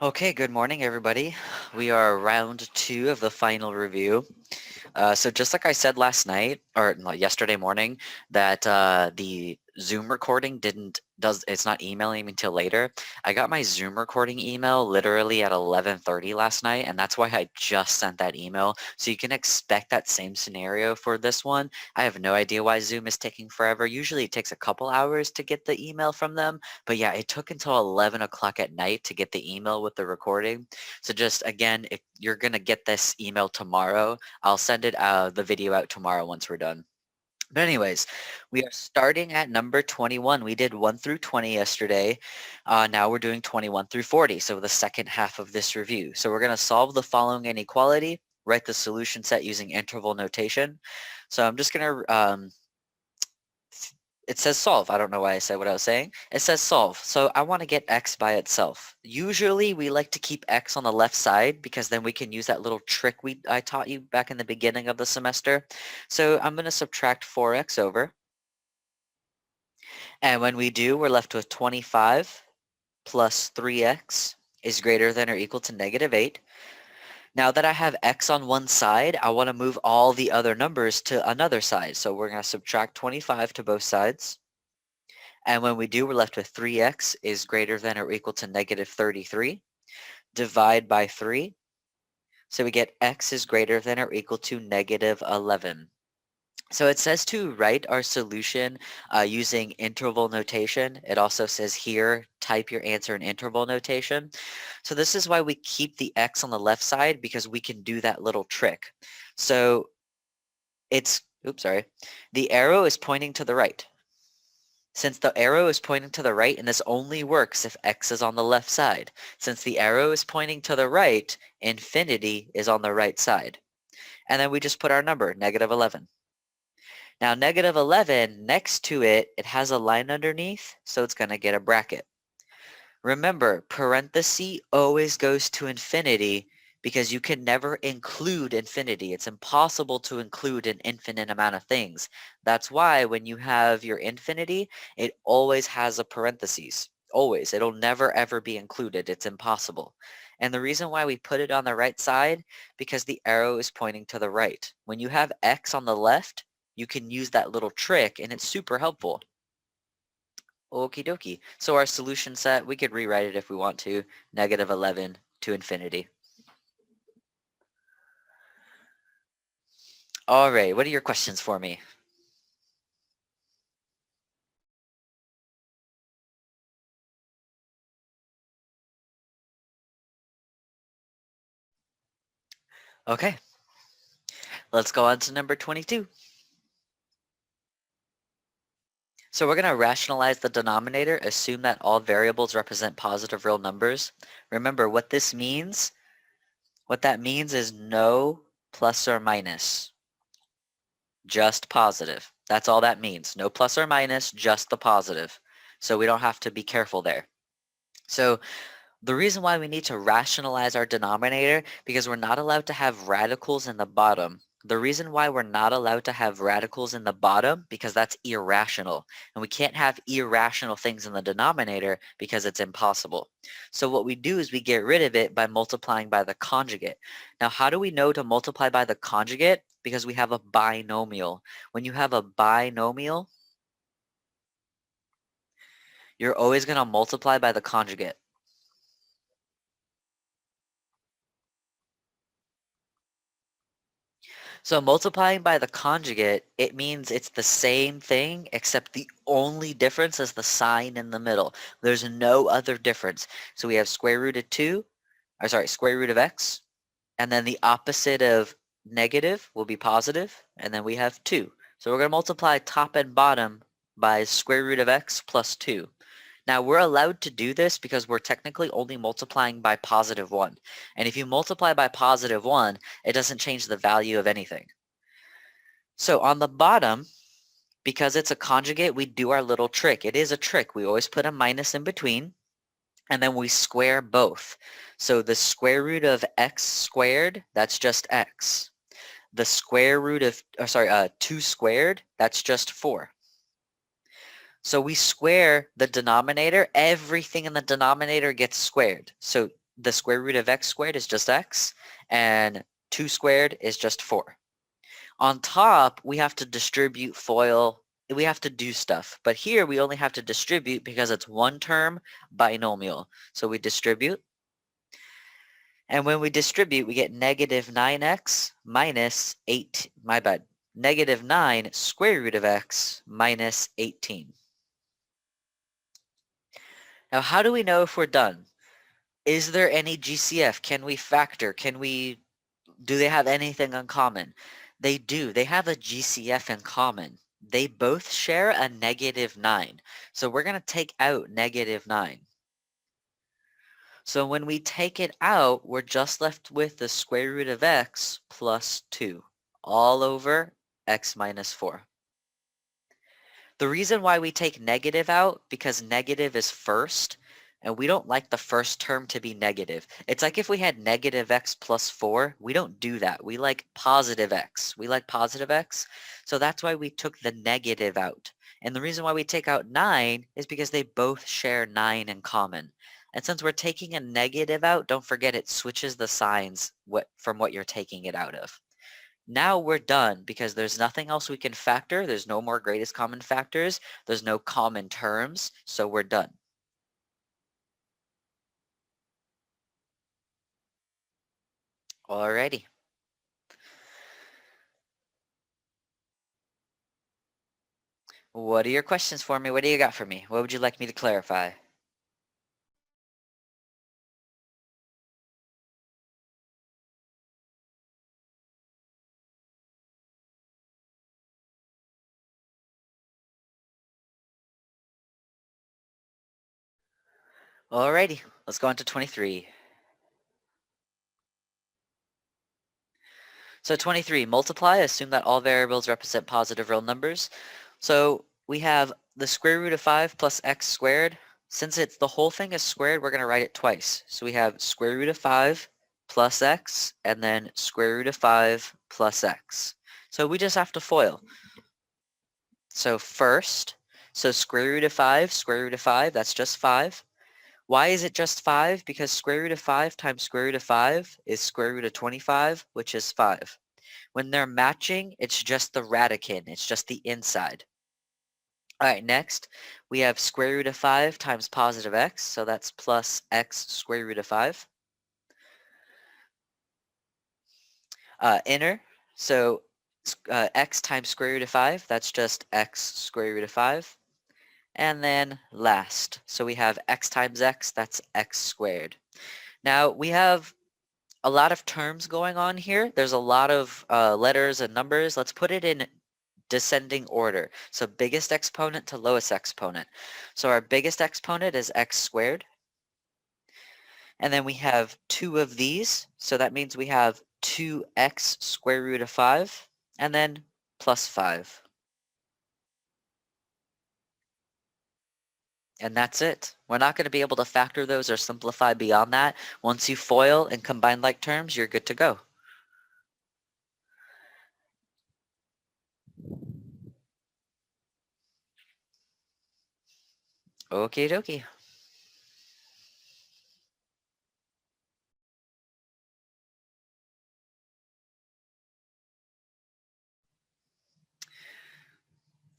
Okay, good morning, everybody. We are round 2 of the final review. So just like I said last night, or no, yesterday morning, that the Zoom recording it's not emailing me until later. I got my Zoom recording email literally at 11:30 last night, and that's why I just sent that email. So you can expect that same scenario for this one. I have no idea why Zoom is taking forever. Usually it takes a couple hours to get the email from them, but yeah, it took until 11 o'clock at night to get the email with the recording. So just again, if you're gonna get this email tomorrow, I'll send the video out tomorrow once we're done. But anyways, we are starting at number 21. We did 1 through 20 yesterday. Now we're doing 21 through 40, so the second half of this review. So we're going to solve the following inequality, write the solution set using interval notation. So I'm just going to it says solve. I don't know why I said what I was saying. It says solve. So I want to get x by itself. Usually we like to keep x on the left side because then we can use that little trick I taught you back in the beginning of the semester. So I'm going to subtract 4x over. And when we do, we're left with 25 plus 3x is greater than or equal to negative 8. Now that I have x on one side, I want to move all the other numbers to another side. So we're going to subtract 25 to both sides. And when we do, we're left with 3x is greater than or equal to negative 33. Divide by 3. So we get x is greater than or equal to negative 11. So it says to write our solution using interval notation. It also says here, type your answer in interval notation. So this is why we keep the x on the left side, because we can do that little trick. So the arrow is pointing to the right. Since the arrow is pointing to the right, and this only works if x is on the left side. Since the arrow is pointing to the right, infinity is on the right side. And then we just put our number, negative 11. Now negative 11, next to it, it has a line underneath, so it's going to get a bracket. Remember, parenthesis always goes to infinity because you can never include infinity. It's impossible to include an infinite amount of things. That's why when you have your infinity, it always has a parenthesis. Always. It'll never ever be included. It's impossible. And the reason why we put it on the right side, because the arrow is pointing to the right. When you have x on the left, you can use that little trick, and it's super helpful. Okie dokie. So our solution set, we could rewrite it if we want to, negative 11 to infinity. All right, what are your questions for me? Okay, let's go on to number 22. So we're going to rationalize the denominator, assume that all variables represent positive real numbers. Remember what this means? What that means is no plus or minus, just positive. That's all that means. No plus or minus, just the positive. So we don't have to be careful there. So the reason why we need to rationalize our denominator, because we're not allowed to have radicals in the bottom. The reason why we're not allowed to have radicals in the bottom, because that's irrational. And we can't have irrational things in the denominator because it's impossible. So what we do is we get rid of it by multiplying by the conjugate. Now, how do we know to multiply by the conjugate? Because we have a binomial. When you have a binomial, you're always going to multiply by the conjugate. So multiplying by the conjugate, it means it's the same thing, except the only difference is the sign in the middle. There's no other difference. So we have square root of square root of x, and then the opposite of negative will be positive, and then we have 2. So we're going to multiply top and bottom by square root of x plus 2. Now we're allowed to do this because we're technically only multiplying by positive 1. And if you multiply by positive 1, it doesn't change the value of anything. So on the bottom, because it's a conjugate, we do our little trick. It is a trick. We always put a minus in between, and then we square both. So the square root of x squared, that's just x. The square root of, 2 squared, that's just 4. So we square the denominator. Everything in the denominator gets squared. So the square root of x squared is just x, and 2 squared is just 4. On top, we have to distribute FOIL. We have to do stuff. But here, we only have to distribute because it's one term binomial. So we distribute. And when we distribute, we get negative 9x minus 8, my bad, negative 9 square root of x minus 18. Now, how do we know if we're done? Is there any GCF? Can we factor? Do they have anything in common? They do. They have a GCF in common. They both share a negative 9. So we're going to take out negative 9. So when we take it out, we're just left with the square root of x plus 2 all over x minus 4. The reason why we take negative out, because negative is first, and we don't like the first term to be negative. It's like if we had negative x plus 4, we don't do that. We like positive x. We like positive x. So that's why we took the negative out. And the reason why we take out 9 is because they both share 9 in common. And since we're taking a negative out, don't forget it switches the signs from what you're taking it out of. Now we're done because there's nothing else we can factor. There's no more greatest common factors. There's no common terms. So we're done. Alrighty. What are your questions for me? What do you got for me? What would you like me to clarify? Alrighty, let's go on to 23. So 23, multiply, assume that all variables represent positive real numbers. So we have the square root of 5 plus x squared. Since the whole thing is squared, we're going to write it twice. So we have square root of 5 plus x, and then square root of 5 plus x. So we just have to FOIL. So first, square root of 5, that's just 5. Why is it just 5? Because square root of 5 times square root of 5 is square root of 25, which is 5. When they're matching, it's just the radicand. It's just the inside. All right, next, we have square root of 5 times positive x, so that's plus x square root of 5. Inner, so x times square root of 5, that's just x square root of 5. And then last, so we have x times x, that's x squared. Now we have a lot of terms going on here. There's a lot of letters and numbers. Let's put it in descending order. So biggest exponent to lowest exponent. So our biggest exponent is x squared. And then we have 2 of these. So that means we have 2x square root of 5 and then plus 5. And that's it. We're not going to be able to factor those or simplify beyond that. Once you FOIL and combine like terms, you're good to go. Okie dokie.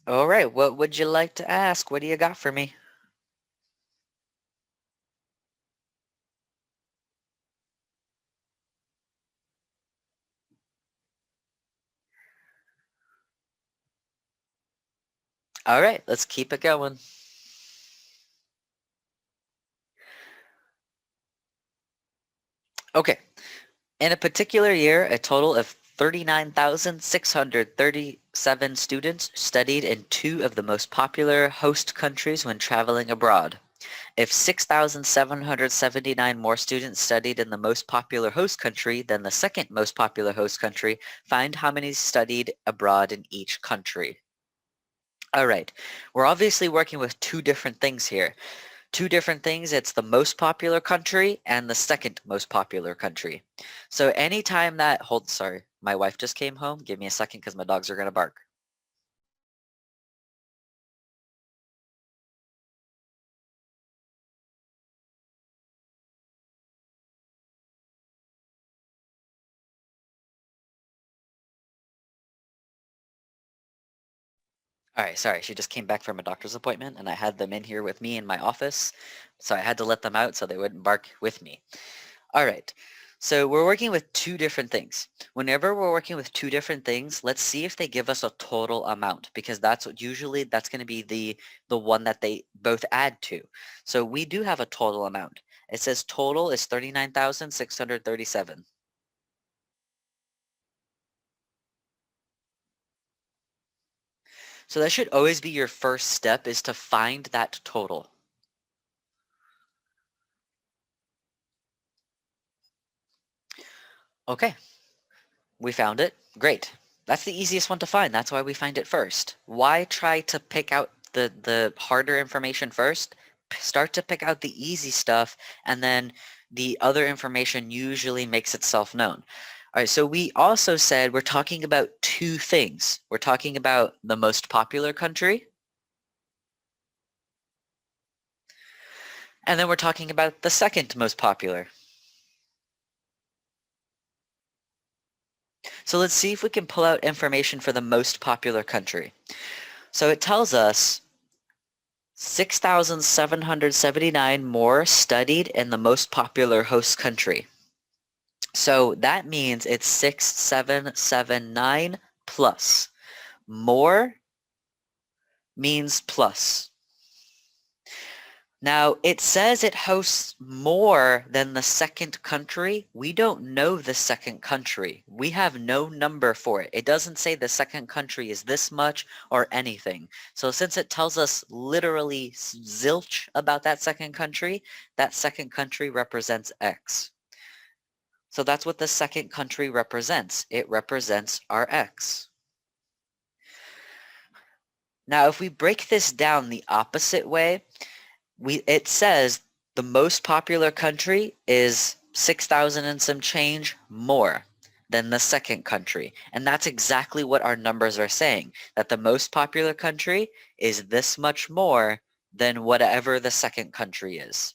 All right, what would you like to ask? What do you got for me? All right, let's keep it going. Okay, in a particular year, a total of 39,637 students studied in 2 of the most popular host countries when traveling abroad. If 6,779 more students studied in the most popular host country than the second most popular host country, find how many studied abroad in each country. All right, we're obviously working with 2 different things here. 2 different things, it's the most popular country and the second most popular country. So anytime that, sorry, my wife just came home. Give me a second because my dogs are going to bark. All right, sorry, she just came back from a doctor's appointment and I had them in here with me in my office. So I had to let them out so they wouldn't bark with me. All right, so we're working with two different things. Whenever we're working with two different things, let's see if they give us a total amount, because that's what usually that's going to be the one that they both add to. So we do have a total amount. It says total is 39,637. So that should always be your first step, is to find that total. Okay, we found it. Great. That's the easiest one to find. That's why we find it first. Why try to pick out the harder information first? Start to pick out the easy stuff, and then the other information usually makes itself known. All right, so we also said we're talking about two things. We're talking about the most popular country, and then we're talking about the second most popular. So let's see if we can pull out information for the most popular country. So it tells us 6,779 more studied in the most popular host country. So that means it's 6,779 plus. More means plus. Now, it says it hosts more than the second country. We don't know the second country. We have no number for it. It doesn't say the second country is this much or anything. So since it tells us literally zilch about that second country represents X. So that's what the second country represents. It represents our X. Now, if we break this down the opposite way, it says the most popular country is 6,000 and some change more than the second country. And that's exactly what our numbers are saying, that the most popular country is this much more than whatever the second country is.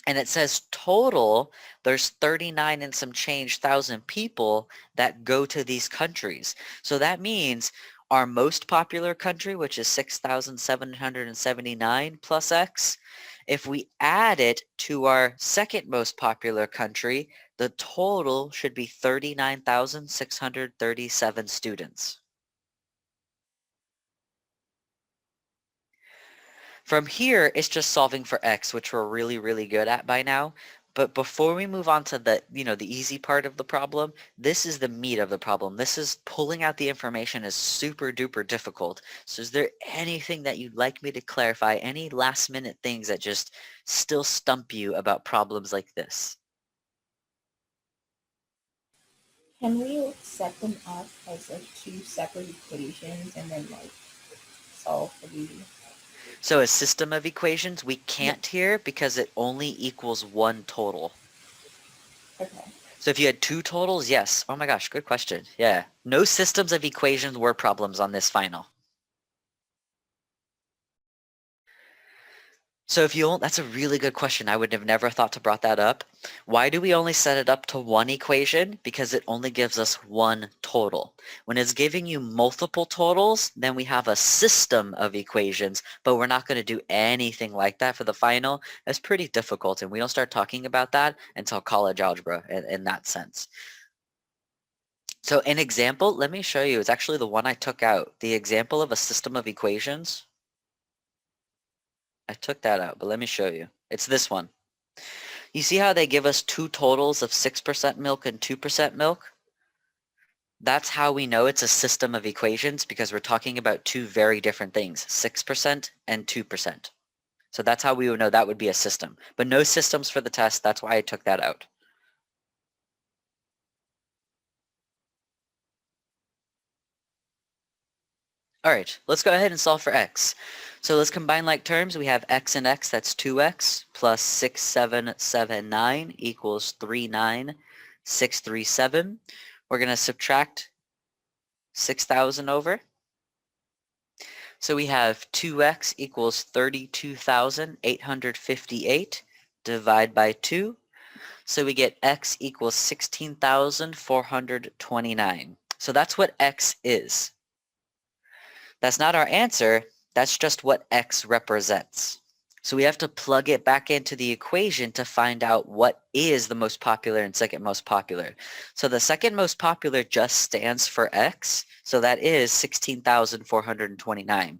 And it says total, there's 39 and some change thousand people that go to these countries. So that means our most popular country, which is 6,779 plus X, if we add it to our second most popular country, the total should be 39,637 students. From here, it's just solving for X, which we're really, really good at by now. But before we move on to the easy part of the problem, this is the meat of the problem. This is pulling out the information is super duper difficult. So is there anything that you'd like me to clarify? Any last minute things that just still stump you about problems like this? Can we set them up as like two separate equations and then like solve for the So a system of equations, we yeah. can't here because it only equals one total. Okay. So if you had two totals, yes. Oh my gosh, good question. Yeah. No systems of equations were problems on this final. So that's a really good question. I would have never thought to brought that up. Why do we only set it up to one equation? Because it only gives us one total. When it's giving you multiple totals, then we have a system of equations, but we're not going to do anything like that for the final. It's pretty difficult, and we don't start talking about that until college algebra in that sense. So an example, let me show you. It's actually the one I took out. The example of a system of equations. I took that out, but let me show you. It's this one. You see how they give us two totals of 6% milk and 2% milk? That's how we know it's a system of equations, because we're talking about two very different things, 6% and 2%. So that's how we would know that would be a system. But no systems for the test. That's why I took that out. All right, let's go ahead and solve for x. So let's combine like terms. We have x and x, that's 2x, plus 6779 equals 39637. We're going to subtract 6,000 over. So we have 2x equals 32,858. Divide by 2. So we get x equals 16,429. So that's what x is. That's not our answer. That's just what x represents. So we have to plug it back into the equation to find out what is the most popular and second most popular. So the second most popular just stands for x, so that is 16,429.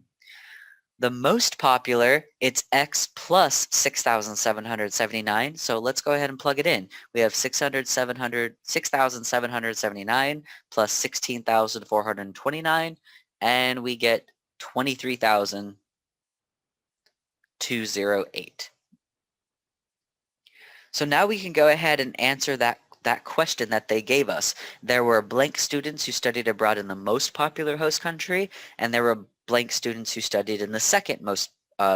The most popular, it's x plus 6,779. So let's go ahead and plug it in. We have 6,779 plus 16,429, and we get 23,208. So now we can go ahead and answer that question that they gave us. There were blank students who studied abroad in the most popular host country, and there were blank students who studied in the second most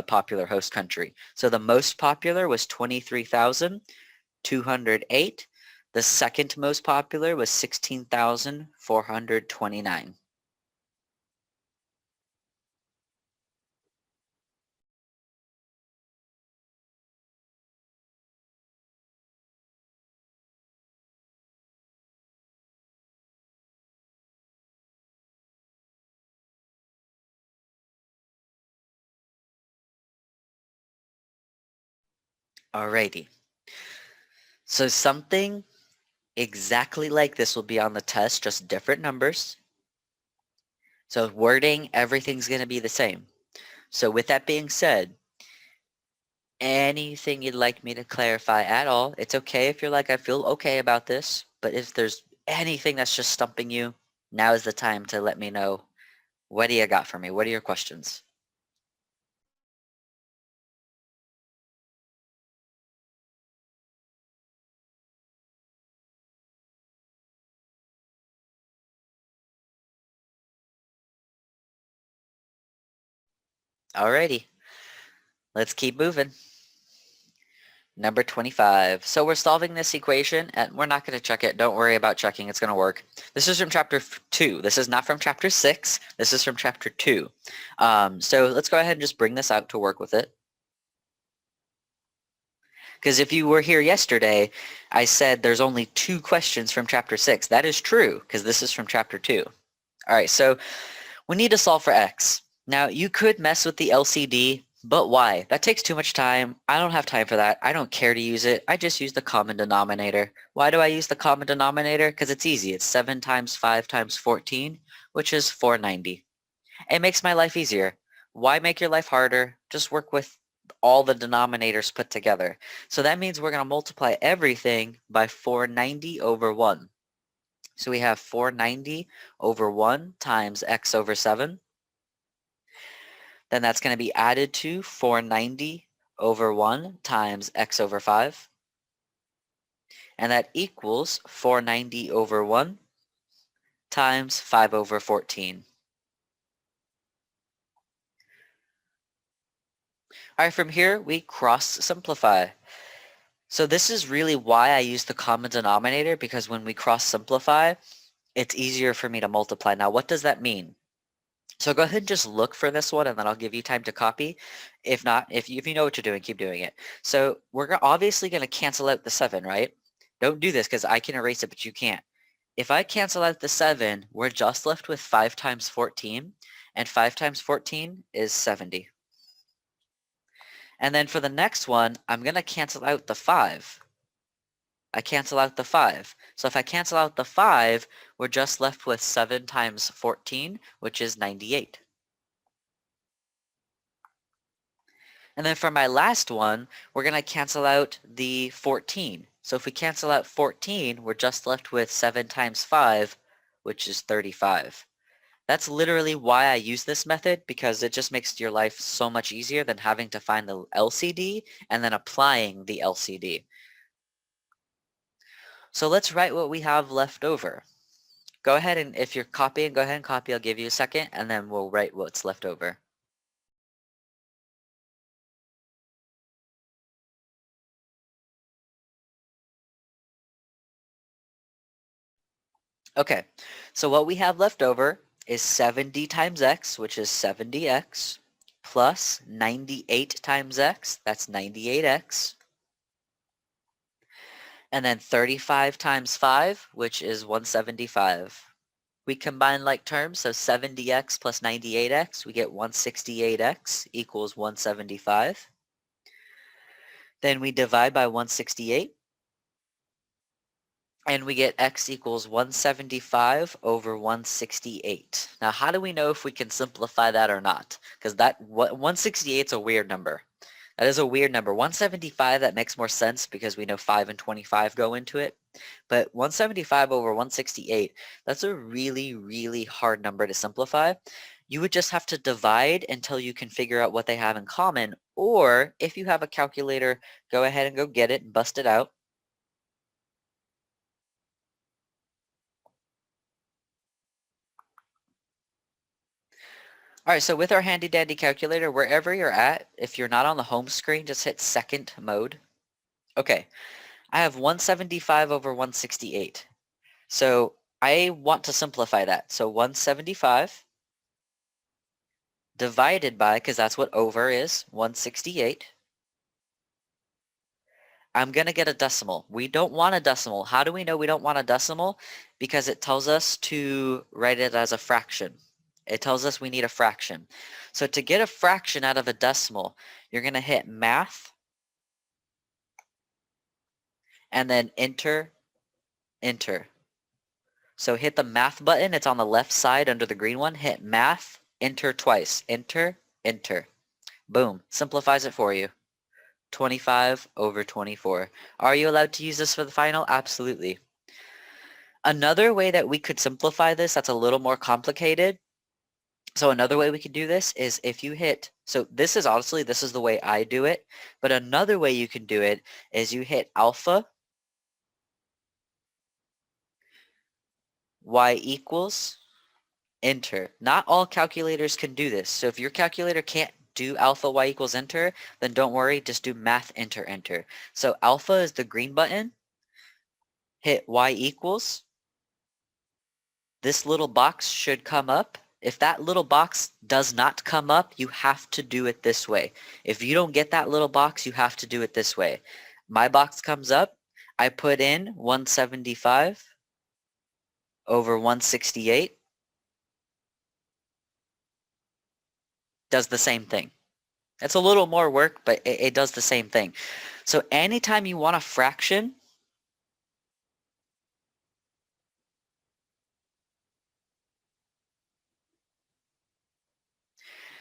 popular host country. So the most popular was 23,208. The second most popular was 16,429. Alrighty. So something exactly like this will be on the test, just different numbers. So wording, everything's going to be the same. So with that being said, anything you'd like me to clarify at all, it's okay if you're like, I feel okay about this, but if there's anything that's just stumping you, now is the time to let me know. What do you got for me? What are your questions? Alrighty, let's keep moving. Number 25. So we're solving this equation, and we're not going to check it. Don't worry about checking. It's going to work. This is from chapter 2. This is not from chapter 6. This is from chapter 2. So let's go ahead and just bring this out to work with it. Because if you were here yesterday, I said there's only 2 questions from chapter 6. That is true, because this is from chapter 2. All right, so we need to solve for x. Now, you could mess with the LCD, but why? That takes too much time. I don't have time for that. I don't care to use it. I just use the common denominator. Why do I use the common denominator? Because it's easy. It's 7 times 5 times 14, which is 490. It makes my life easier. Why make your life harder? Just work with all the denominators put together. So that means we're going to multiply everything by 490 over 1. So we have 490 over 1 times x over 7. Then that's going to be added to 490 over 1 times x over 5. And that equals 490 over 1 times 5 over 14. All right, from here, we cross simplify. So this is really why I use the common denominator, because when we cross simplify, it's easier for me to multiply. Now, what does that mean? So go ahead and just look for this one, and then I'll give you time to copy. If not, if you know what you're doing, keep doing it. So we're obviously going to cancel out the 7, right? Don't do this because I can erase it, but you can't. If I cancel out the 7, we're just left with 5 times 14, and 5 times 14 is 70. And then for the next one, I'm going to cancel out the 5. I cancel out the 5. So if I cancel out the 5, we're just left with 7 times 14, which is 98. And then for my last one, we're going to cancel out the 14. So if we cancel out 14, we're just left with 7 times 5, which is 35. That's literally why I use this method, because it just makes your life so much easier than having to find the LCD and then applying the LCD. So let's write what we have left over. Go ahead, and if you're copying, go ahead and copy. I'll give you a second, and then we'll write what's left over. Okay, so what we have left over is 70 times x, which is 70x, plus 98 times x, that's 98x, and then 35 times 5, which is 175, we combine like terms, so 70x plus 98x, we get 168x equals 175. Then we divide by 168, and we get x equals 175 over 168. Now, how do we know if we can simplify that or not? Because 168 is a weird number. That is a weird number. 175, that makes more sense because we know 5 and 25 go into it. But 175 over 168, that's a really, really hard number to simplify. You would just have to divide until you can figure out what they have in common. Or if you have a calculator, go ahead and go get it and bust it out. All right, so with our handy dandy calculator, wherever you're at, if you're not on the home screen, just hit second mode. Okay, I have 175 over 168. So I want to simplify that. So 175 divided by, because that's what over is, 168. I'm going to get a decimal. We don't want a decimal. How do we know we don't want a decimal? Because it tells us to write it as a fraction. It tells us we need a fraction. So to get a fraction out of a decimal, you're going to hit math and then enter, enter. So hit the math button. It's on the left side under the green one. Hit math, enter twice. Enter, enter. Boom. Simplifies it for you. 25 over 24. Are you allowed to use this for the final? Absolutely. Another way that we could simplify this that's a little more complicated. So another way we could do this is if you hit, so this is honestly, this is the way I do it, but another way you can do it is you hit alpha y equals enter. Not all calculators can do this. So if your calculator can't do alpha y equals enter, then don't worry, just do math enter enter. So alpha is the green button. Hit y equals. This little box should come up. If that little box does not come up, you have to do it this way. If you don't get that little box, you have to do it this way. My box comes up. I put in 175 over 168. Does the same thing. It's a little more work, but it does the same thing. So anytime you want a fraction,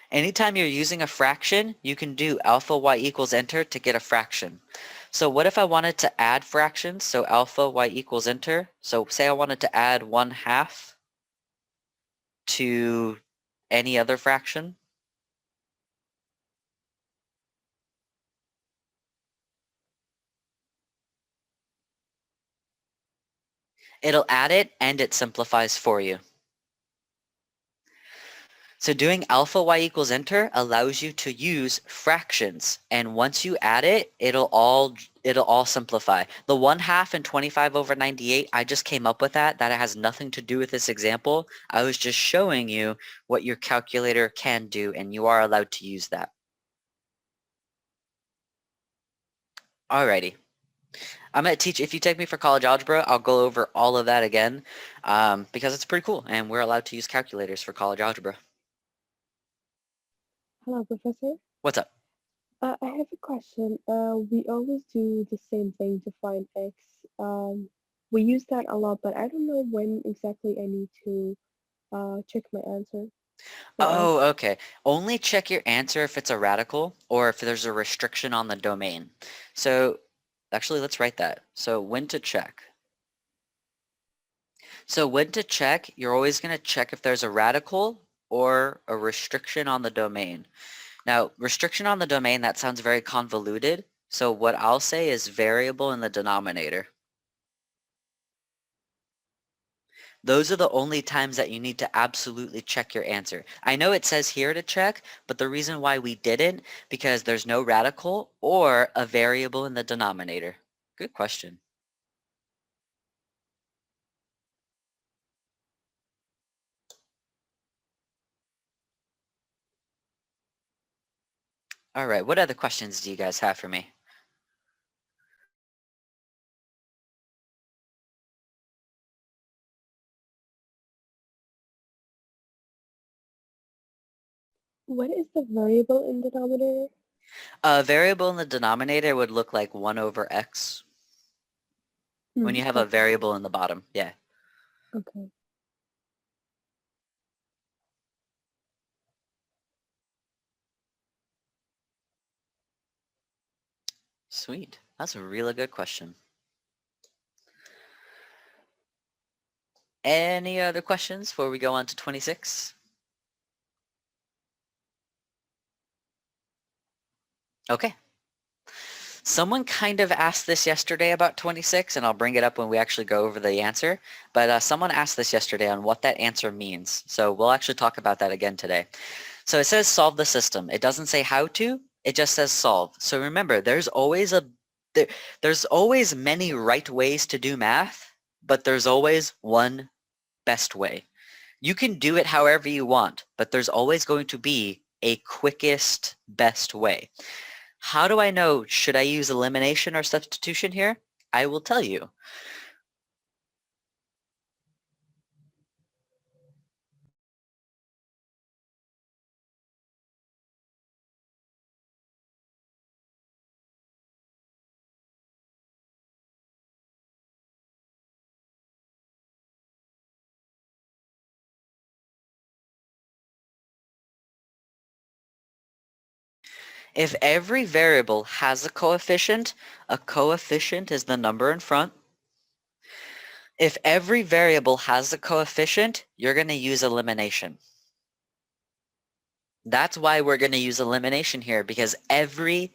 anytime you're using a fraction, you can do alpha y equals enter to get a fraction. So what if I wanted to add fractions? So alpha y equals enter. So say I wanted to add 1/2 to any other fraction. It'll add it and it simplifies for you. So doing alpha y equals enter allows you to use fractions, and once you add it, it'll all simplify. The 1/2 and 25 over 98, I just came up with that. That has nothing to do with this example. I was just showing you what your calculator can do, and you are allowed to use that. Alrighty. I'm going to teach, if you take me for college algebra, I'll go over all of that again because it's pretty cool, and we're allowed to use calculators for college algebra. Hello, Professor. What's up? I have a question. We always do the same thing to find x. We use that a lot, but I don't know when exactly I need to check my answer. Oh, okay. Only check your answer if it's a radical or if there's a restriction on the domain. So actually, let's write that. So when to check. So when to check, you're always going to check if there's a radical or a restriction on the domain. Now, restriction on the domain, that sounds very convoluted. So what I'll say is variable in the denominator. Those are the only times that you need to absolutely check your answer. I know it says here to check, but the reason why we didn't, because there's no radical or a variable in the denominator. Good question. All right, what other questions do you guys have for me? What is the variable in denominator? A variable in the denominator would look like 1 over x when you have a Okay. variable in the bottom. Yeah. Okay. Sweet. That's a really good question. Any other questions before we go on to 26? Okay. Someone kind of asked this yesterday about 26, and I'll bring it up when we actually go over the answer. But someone asked this yesterday on what that answer means. So we'll actually talk about that again today. So it says solve the system. It doesn't say how to. It just says solve. So remember, there's always many right ways to do math, but there's always one best way. You can do it however you want, but there's always going to be a quickest, best way. How do I know, should I use elimination or substitution here? I will tell you. If every variable has a coefficient is the number in front. If every variable has a coefficient, you're going to use elimination. That's why we're going to use elimination here, because every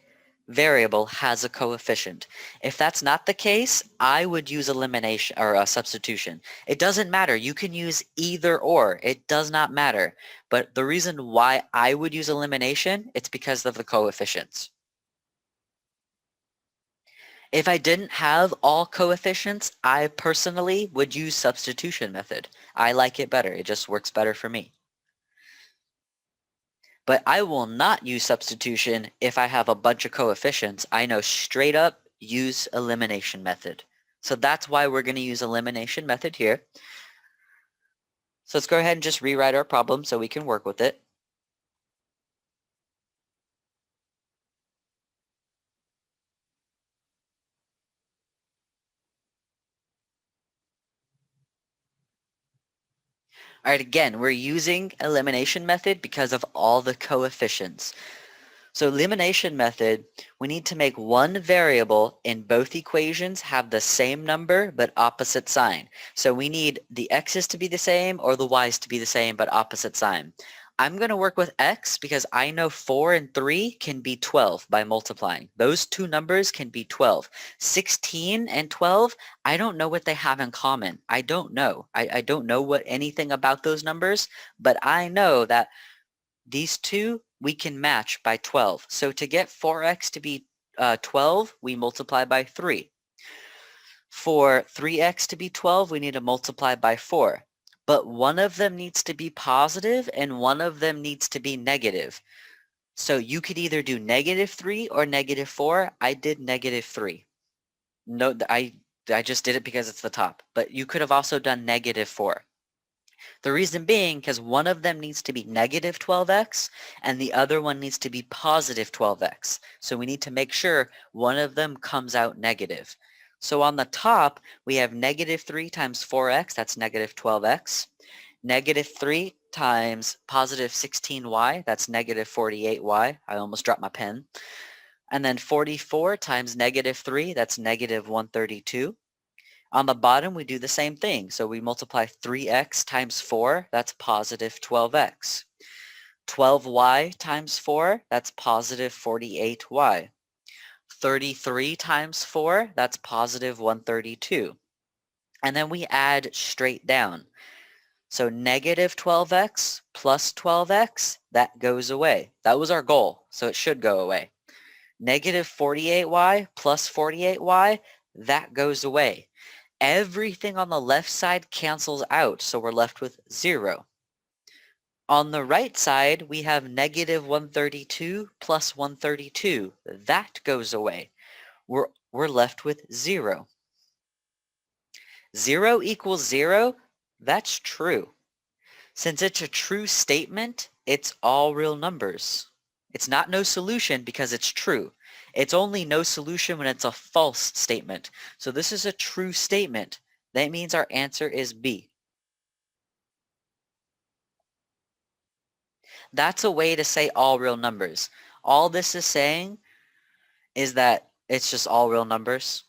variable has a coefficient. If that's not the case, I would use elimination or a substitution. It doesn't matter. You can use either or. It does not matter. But the reason why I would use elimination, it's because of the coefficients. If I didn't have all coefficients, I personally would use substitution method. I like it better. It just works better for me. But I will not use substitution if I have a bunch of coefficients. I know straight up use elimination method. So that's why we're going to use elimination method here. So let's go ahead and just rewrite our problem so we can work with it. All right, again, we're using elimination method because of all the coefficients. So elimination method, we need to make one variable in both equations have the same number but opposite sign. So we need the x's to be the same or the y's to be the same but opposite sign. I'm going to work with x because I know 4 and 3 can be 12 by multiplying. Those two numbers can be 12. 16 and 12, I don't know what they have in common. I don't know. I don't know anything about those numbers, but I know that these two we can match by 12. So to get 4x to be 12, we multiply by 3. For 3x to be 12, we need to multiply by 4. But one of them needs to be positive and one of them needs to be negative. So you could either do -3 or -4. I did -3. No, I just did it because it's the top. But you could have also done -4. The reason being because one of them needs to be -12x and the other one needs to be +12x. So we need to make sure one of them comes out negative. So on the top, we have -3 times 4x, that's -12x. -3 times +16y, that's -48y. I almost dropped my pen. And then 44 times -3, that's -132. On the bottom, we do the same thing. So we multiply 3x times 4, that's +12x. 12y times 4, that's +48y. 33 times 4, that's +132. And then we add straight down. So -12x plus 12x, that goes away. That was our goal, so it should go away. -48y plus 48y, that goes away. Everything on the left side cancels out, so we're left with 0. On the right side, we have -132 plus 132. That goes away. We're left with 0. 0 equals 0, that's true. Since it's a true statement, it's all real numbers. It's not no solution because it's true. It's only no solution when it's a false statement. So this is a true statement. That means our answer is B. That's a way to say all real numbers. All this is saying is that it's just all real numbers.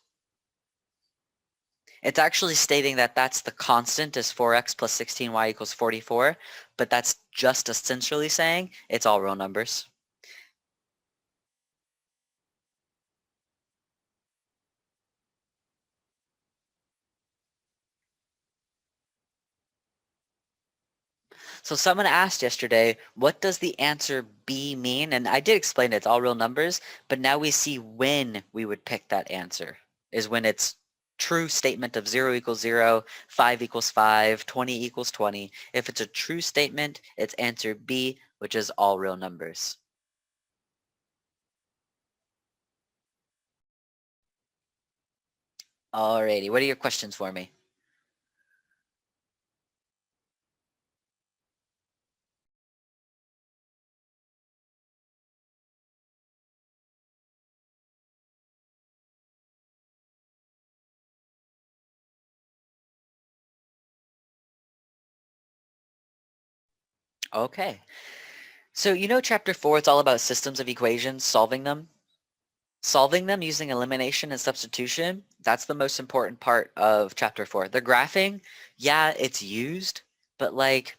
It's actually stating that that's the constant is 4x plus 16y equals 44, but that's just essentially saying it's all real numbers. So someone asked yesterday, what does the answer B mean? And I did explain it's all real numbers, but now we see when we would pick that answer is when it's true statement of 0 equals 0, 5 equals 5, 20 equals 20. If it's a true statement, it's answer B, which is all real numbers. Alrighty, what are your questions for me? Okay. So you know chapter 4, it's all about systems of equations, solving them. Solving them using elimination and substitution, that's the most important part of chapter 4. The graphing, yeah, it's used, but like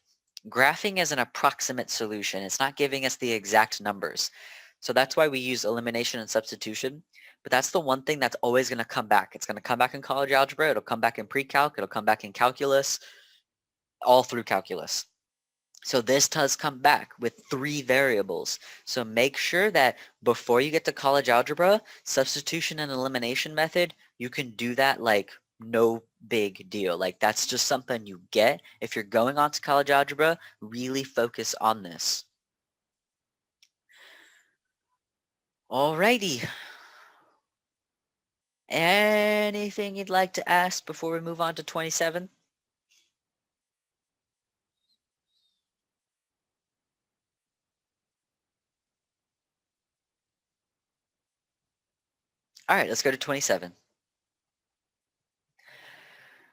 graphing is an approximate solution. It's not giving us the exact numbers. So that's why we use elimination and substitution. But that's the one thing that's always going to come back. It's going to come back in college algebra. It'll come back in pre-calc. It'll come back in calculus, all through calculus. So this does come back with 3 variables. So make sure that before you get to college algebra, substitution and elimination method, you can do that like no big deal. Like that's just something you get. If you're going on to college algebra, really focus on this. Alrighty. Anything you'd like to ask before we move on to 27? All right, let's go to 27.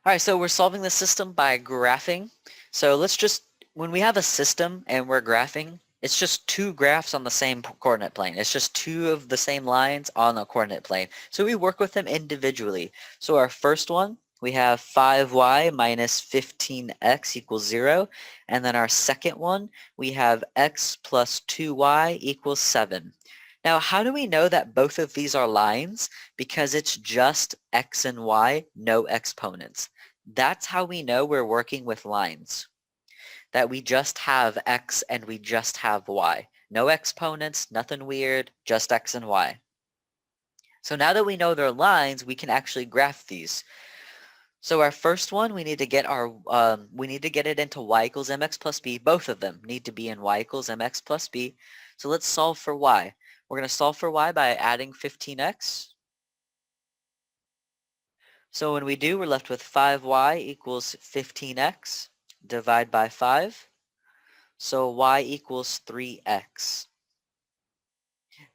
All right, so we're solving the system by graphing. So let's just, when we have a system and we're graphing, it's just 2 graphs on the same coordinate plane. It's just 2 of the same lines on a coordinate plane. So we work with them individually. So our first one, we have 5y minus 15x equals 0. And then our second one, we have x plus 2y equals 7. Now, how do we know that both of these are lines? Because it's just x and y, no exponents. That's how we know we're working with lines. That we just have x and we just have y. No exponents, nothing weird, just x and y. So now that we know they're lines, we can actually graph these. So our first one, we need to get it into y equals mx plus b. Both of them need to be in y equals mx plus b. So let's solve for y. We're going to solve for y by adding 15x. So when we do, we're left with 5y equals 15x. Divide by 5. So y equals 3x.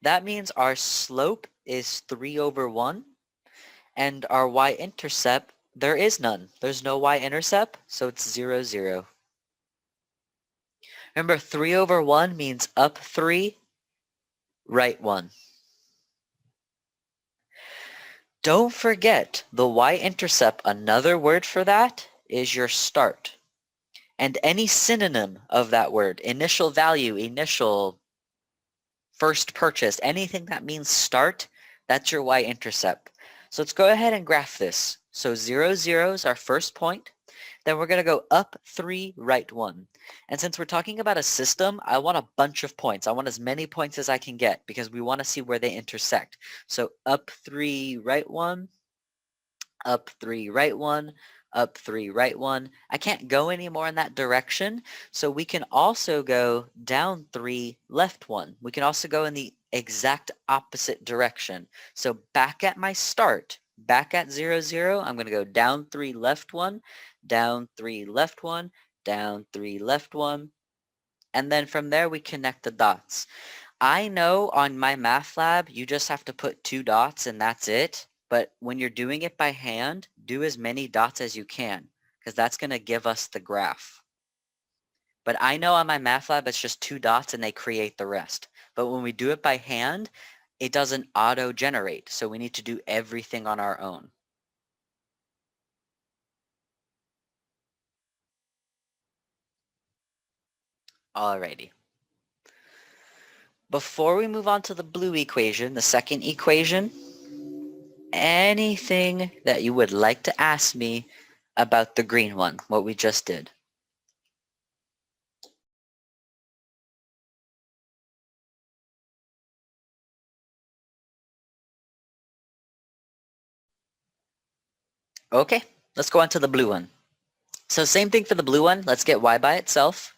That means our slope is 3 over 1. And our y-intercept, there is none. There's no y-intercept, so it's 0, 0. Remember, 3 over 1 means up 3, right 1. Don't forget, the y-intercept, another word for that is your start. And any synonym of that word, initial value, initial, first purchase, anything that means start, that's your y-intercept. So let's go ahead and graph this. So 0, 0 is our first point. Then we're going to go up 3, right 1. And since we're talking about a system, I want a bunch of points. I want as many points as I can get because we want to see where they intersect. So up 3, right 1, up 3, right 1, up 3, right 1. I can't go any more in that direction, so we can also go down 3, left 1. We can also go in the exact opposite direction. So back at my start, back at 0, 0, I'm going to go down 3, left 1, down 3, left 1, down 3, left 1. And then from there, we connect the dots. I know on my math lab, you just have to put 2 dots and that's it. But when you're doing it by hand, do as many dots as you can, because that's going to give us the graph. But I know on my math lab, it's just 2 dots and they create the rest. But when we do it by hand, it doesn't auto-generate. So we need to do everything on our own. Alrighty. Before we move on to the blue equation, the second equation, anything that you would like to ask me about the green one, what we just did? Okay, let's go on to the blue one. So same thing for the blue one. Let's get y by itself.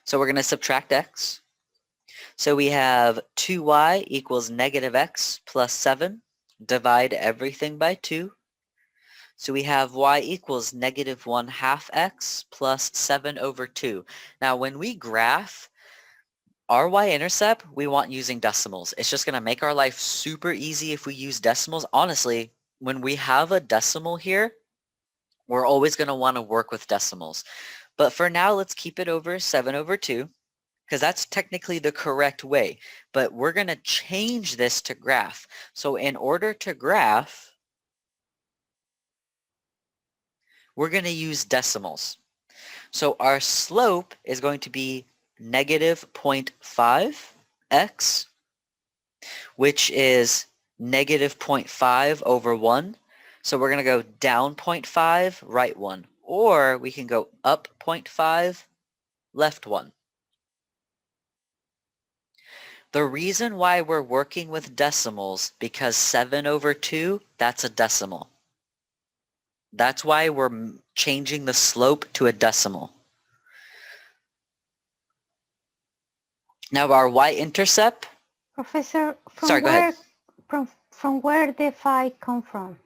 So we're going to subtract x. So we have 2y equals negative x plus 7. Divide everything by 2. So we have y equals negative 1/2 x plus 7 over 2. Now when we graph our y-intercept, we want using decimals. It's just going to make our life super easy if we use decimals. Honestly, when we have a decimal here, we're always going to want to work with decimals. But for now, let's keep it over 7 over 2, because that's technically the correct way. But we're going to change this to graph. So in order to graph, we're going to use decimals. So our slope is going to be negative 0.5 x, which is negative 0.5 over 1. So we're going to go down 0.5, right 1. Or we can go up 0.5, left 1. The reason why we're working with decimals, because 7 over 2, that's a decimal. That's why we're changing the slope to a decimal. Now our y-intercept. Professor, Sorry, go ahead. From where did phi come from?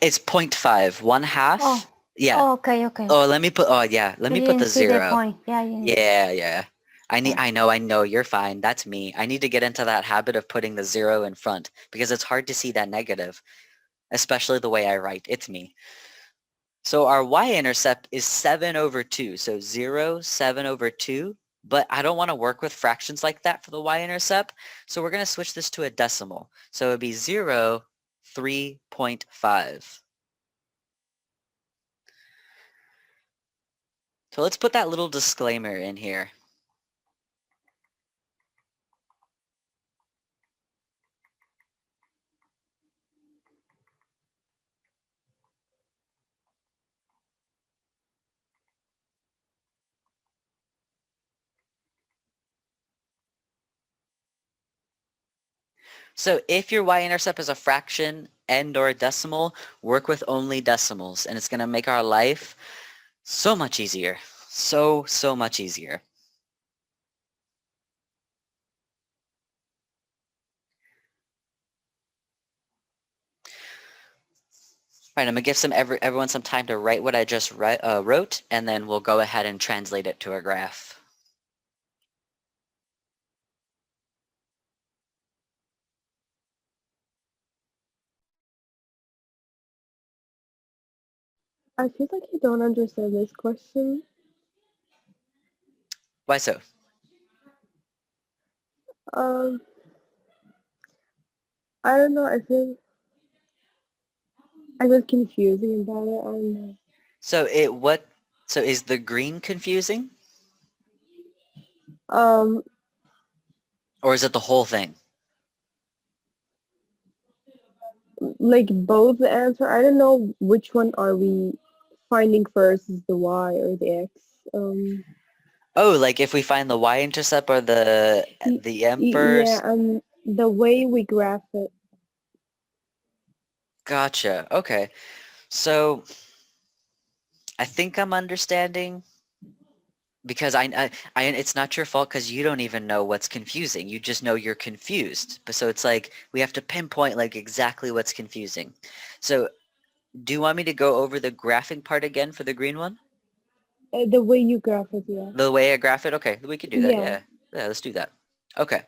It's 0.5, 1/2. Oh. Yeah. Oh, okay, okay. Oh, let me put. Oh, yeah. Let me put the See 0. the point. Yeah, Yeah. I know. You're fine. That's me. I need to get into that habit of putting the 0 in front because it's hard to see that negative, especially the way I write. It's me. So our y-intercept is 7 over 2. So 0, 7 over 2. But I don't want to work with fractions like that for the y-intercept. So we're going to switch this to a decimal. So it would be 0, 3.5. So let's put that little disclaimer in here. So if your y-intercept is a fraction and or a decimal, work with only decimals, and it's going to make our life so much easier. So much easier. All right, I'm going to give everyone some time to write what I just wrote, and then we'll go ahead and translate it to a graph. I feel like you don't understand this question. Why so? I don't know. I feel confusing about it. I don't know. So is the green confusing? Um, Or is it the whole thing? like both the answer. I don't know which one are we finding first, is the y or the x. Oh, like if we find the y-intercept or the m first? Yeah, the way we graph it. Gotcha. Okay. So I think I'm understanding because it's not your fault because you don't even know what's confusing. You just know you're confused. But so it's like we have to pinpoint like exactly what's confusing. So do you want me to go over the graphing part again for the green one? The way you graph it, yeah. The way I graph it? Okay, we can do that, Yeah. yeah. Yeah, let's do that. Okay,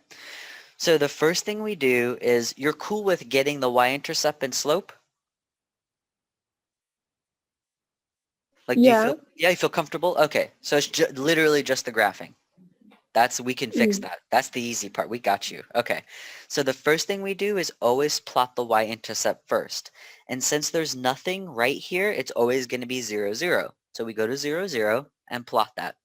so the first thing we do is, you're cool with getting the y-intercept and slope? Like, do you Yeah. feel, yeah, you feel comfortable? Okay, so it's literally just the graphing. We can fix Mm. that. That's the easy part. We got you. Okay. So the first thing we do is always plot the y-intercept first. And since there's nothing right here, it's always going to be 0, 0. So we go to 0, 0 and plot that.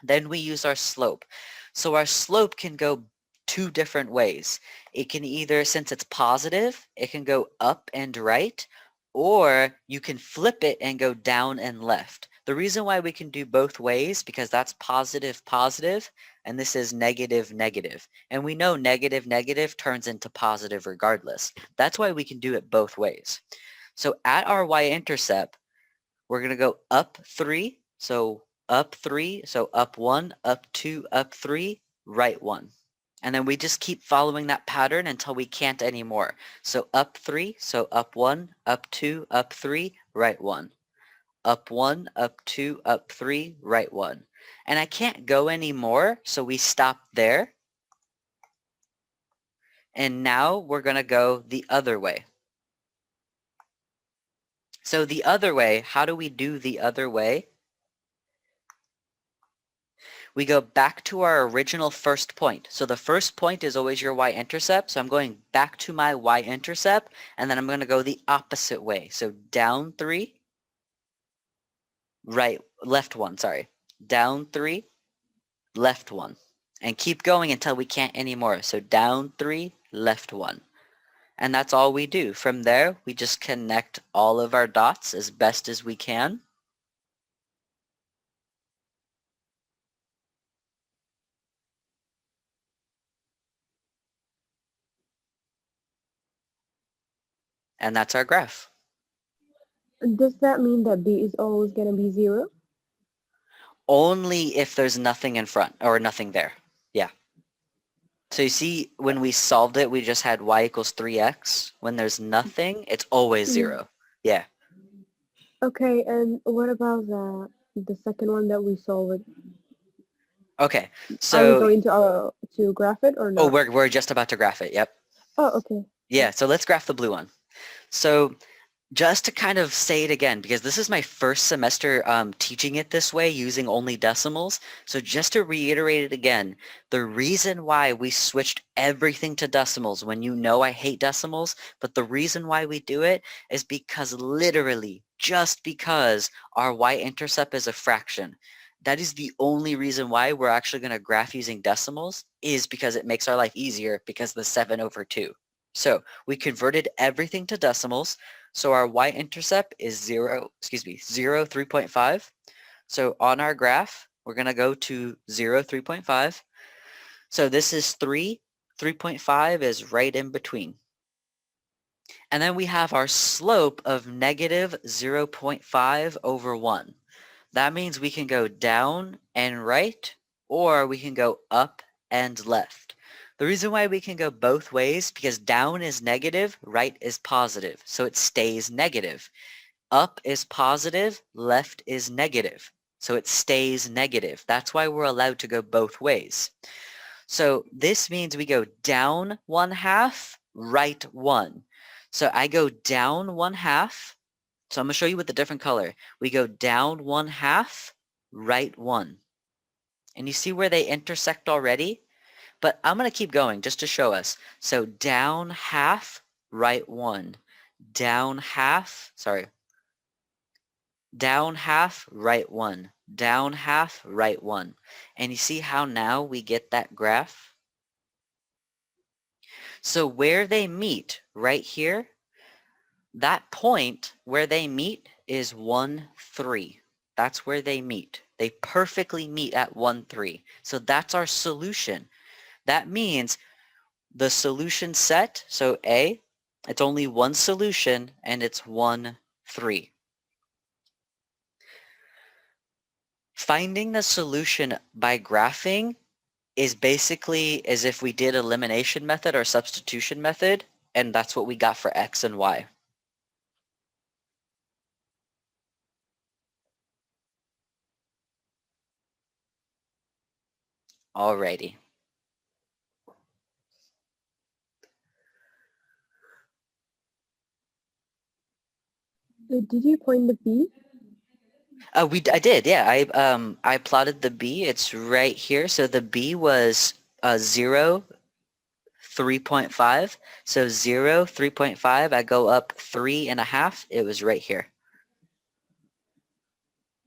Then we use our slope. So our slope can go two different ways. It can either, since it's positive, it can go up and right, or you can flip it and go down and left. The reason why we can do both ways, because that's positive, positive, and this is negative, negative. And we know negative, negative turns into positive regardless. That's why we can do it both ways. So at our y-intercept, we're going to go up 3, so up 3, so up 1, up 2, up 3, right 1. And then we just keep following that pattern until we can't anymore. So up 3, so up 1, up 2, up 3, right 1. Up 1, up 2, up 3, right 1. And I can't go anymore, so we stop there. And now we're going to go the other way. So the other way, how do we do the other way? We go back to our original first point. So the first point is always your y-intercept. So I'm going back to my y-intercept, and then I'm going to go the opposite way. So down 3, left 1, sorry. Down 3, left 1. And keep going until we can't anymore. So down 3, left 1. And that's all we do. From there, we just connect all of our dots as best as we can. And that's our graph. Does that mean that B is always gonna be 0? Only if there's nothing in front or nothing there. Yeah. So you see, when we solved it, we just had y equals 3x. When there's nothing, it's always 0. Yeah. Okay, and what about the second one that we solved? Okay. Are we So, going to graph it or oh, not? we're just about to graph it. Yep. Oh, okay. Yeah. So let's graph the blue one. So just to kind of say it again, because this is my first semester teaching it this way using only decimals. So just to reiterate it again, the reason why we switched everything to decimals, when you know I hate decimals, but the reason why we do it is because literally just because our y-intercept is a fraction. That is the only reason why we're actually going to graph using decimals, is because it makes our life easier because the 7/2. So we converted everything to decimals. So our y-intercept is 0, 3.5. So on our graph, we're going to go to 0, 3.5. So this is 3. 3.5 is right in between. And then we have our slope of negative 0.5 over 1. That means we can go down and right, or we can go up and left. The reason why we can go both ways, because down is negative, right is positive, so it stays negative. Up is positive, left is negative, so it stays negative. That's why we're allowed to go both ways. So this means we go down 1/2, right 1. So I go down 1/2. So I'm going to show you with a different color. We go down 1/2, right 1. And you see where they intersect already? But I'm going to keep going just to show us. So down 1/2, right 1. Down 1/2, sorry. Down 1/2, right 1. Down 1/2, right 1. And you see how now we get that graph? So where they meet, right here, that point where they meet is 1, 3. That's where they meet. They perfectly meet at 1, 3. So that's our solution. That means the solution set, so A, it's only one solution, and it's 1, 3. Finding the solution by graphing is basically as if we did elimination method or substitution method, and that's what we got for X and Y. Alrighty. Did you point the B? I did, yeah. I plotted the B. It's right here. So the B was 0, 3.5. So 0, 3.5. I go up 3.5. It was right here.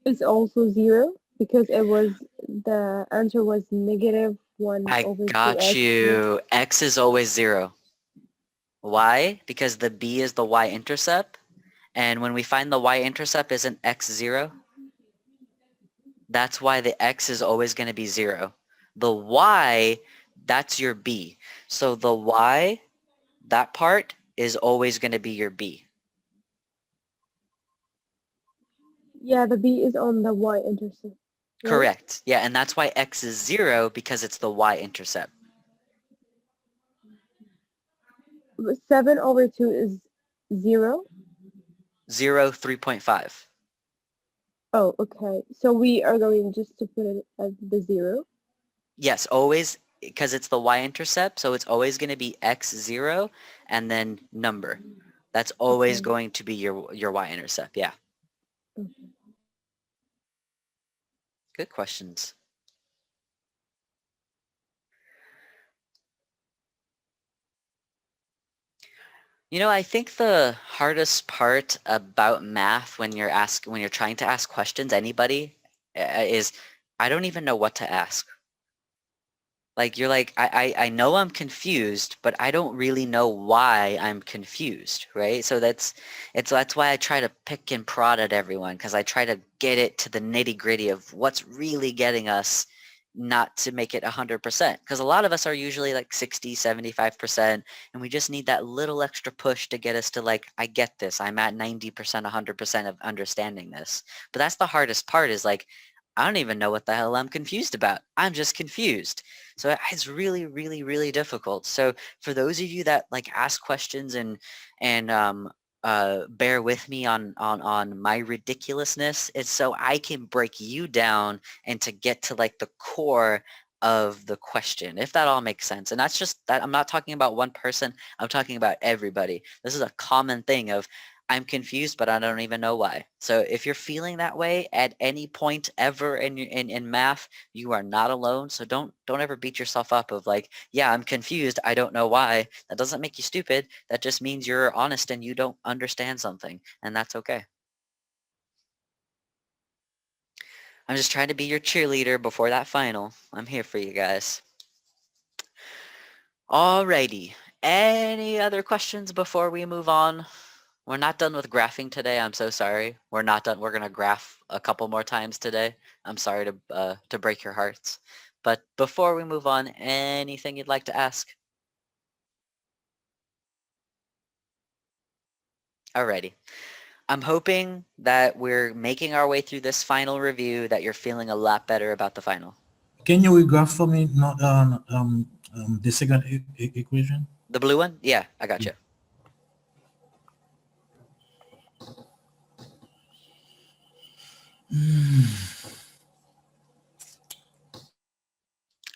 It's also 0 because the answer was -1 I over got 2x. you. X is always 0. Why? Because the B is the Y-intercept. And when we find the Y-intercept, isn't X 0? That's why the X is always going to be 0. The Y, that's your B. So the Y, that part is always going to be your B. Yeah, the B is on the Y-intercept. Right? Correct. Yeah, and that's why X is 0 because it's the Y-intercept. 7 over 2 is 0. 0, 3.5. Oh, okay. So we are going just to put it at the 0. Yes, always, because it's the Y-intercept, so it's always going to be X 0 and then number. That's always Okay. going to be your Y-intercept, yeah. Okay. Good questions. You know, I think the hardest part about math when you're trying to ask questions, anybody, is I don't even know what to ask. Like you're like, I know I'm confused, but I don't really know why I'm confused, right? So that's why I try to pick and prod at everyone, because I try to get it to the nitty gritty of what's really getting us, not to make it 100%, because a lot of us are usually like 60, 75%, and we just need that little extra push to get us to like, I get this, I'm at 90%, 100% of understanding this. But that's the hardest part, is like, I don't even know what the hell I'm confused about. I'm just confused. So it's really, really, really difficult. So for those of you that like ask questions and bear with me on my ridiculousness, it's so I can break you down and to get to like the core of the question, if that all makes sense. And that's just that I'm not talking about one person. I'm talking about everybody. This is a common thing of I'm confused, but I don't even know why. So if you're feeling that way at any point ever in math, you are not alone. So don't ever beat yourself up of like, yeah, I'm confused, I don't know why. That doesn't make you stupid. That just means you're honest and you don't understand something, and that's okay. I'm just trying to be your cheerleader before that final. I'm here for you guys. Alrighty. Any other questions before we move on? We're not done with graphing today. I'm so sorry. We're not done. We're going to graph a couple more times today. I'm sorry to break your hearts. But before we move on, anything you'd like to ask? Alrighty. I'm hoping that we're making our way through this final review, that you're feeling a lot better about the final. Can you regraph for me the second equation? The blue one? Yeah, I got you.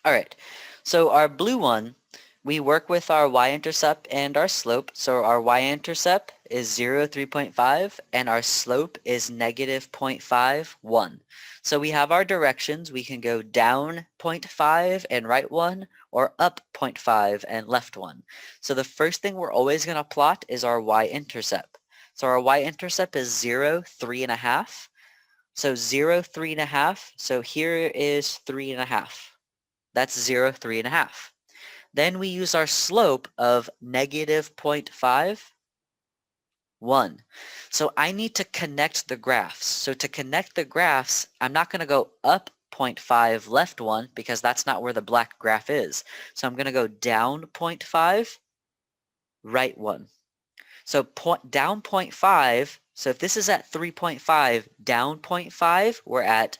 All right. So our blue one, we work with our y-intercept and our slope. So our y-intercept is 0, 3.5, and our slope is negative 0.5, 1. So we have our directions. We can go down 0.5 and right 1, or up 0.5 and left 1. So the first thing we're always going to plot is our y-intercept. So our y-intercept is 0, 3.5. So 0, 3.5. So here is 3.5. That's 0, 3.5. Then we use our slope of negative 0.5, 1. So I need to connect the graphs. So to connect the graphs, I'm not going to go up 0.5, left 1, because that's not where the black graph is. So I'm going to go down 0.5, right 1. So down 0.5, so if this is at 3.5, down 0.5, we're at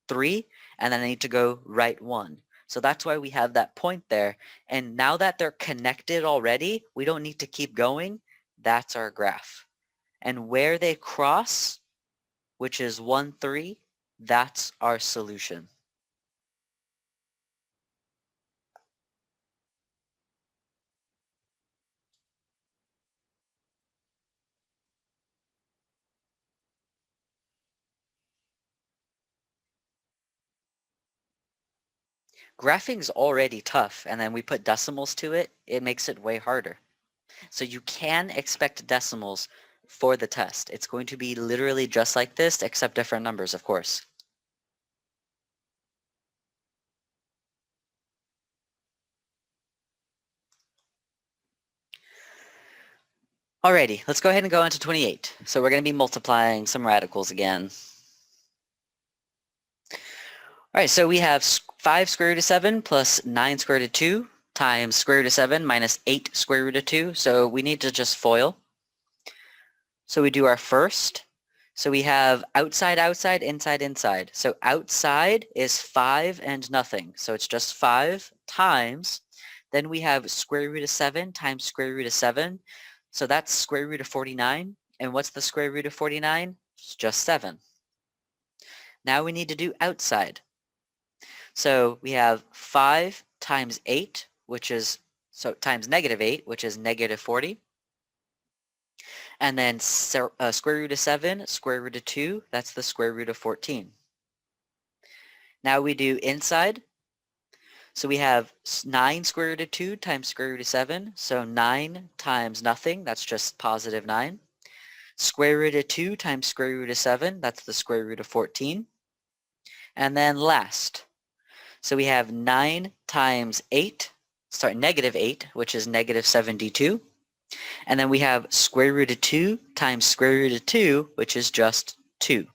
3, and then I need to go right 1. So that's why we have that point there. And now that they're connected already, we don't need to keep going. That's our graph. And where they cross, which is 1, 3, that's our solution. Graphing's already tough, and then we put decimals to it, it makes it way harder. So you can expect decimals for the test. It's going to be literally just like this, except different numbers, of course. Alrighty, let's go ahead and go into 28. So we're going to be multiplying some radicals again. Alright, so we have 5 square root of 7 plus 9 square root of 2 times square root of 7 minus 8 square root of 2. So we need to just FOIL. So we do our first. So we have outside, outside, inside, inside. So outside is 5 and nothing. So it's just 5 times. Then we have square root of 7 times square root of 7. So that's square root of 49. And what's the square root of 49? It's just 7. Now we need to do outside. So we have 5 times 8, which is, so times negative 8, which is negative 40. And then square root of 7, square root of 2, that's the square root of 14. Now we do inside. So we have 9 square root of 2 times square root of 7. So 9 times nothing, that's just positive 9. Square root of 2 times square root of 7, that's the square root of 14. And then last. So we have 9 times 8, negative 8, which is negative 72. And then we have square root of 2 times square root of 2, which is just 2.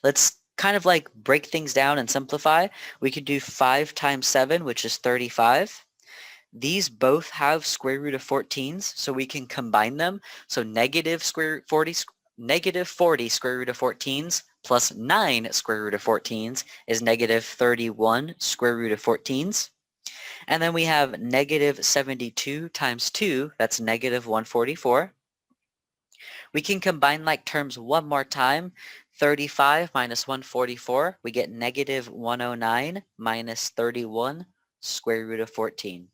Let's kind of like break things down and simplify. We could do 5 times 7, which is 35. These both have square root of 14s, so we can combine them. So negative 40 square root of 14s plus 9 square root of 14s is negative 31 square root of 14s. And then we have negative 72 times 2, that's negative 144. We can combine like terms one more time. 35 minus 144, we get negative 109 minus 31 square root of 14.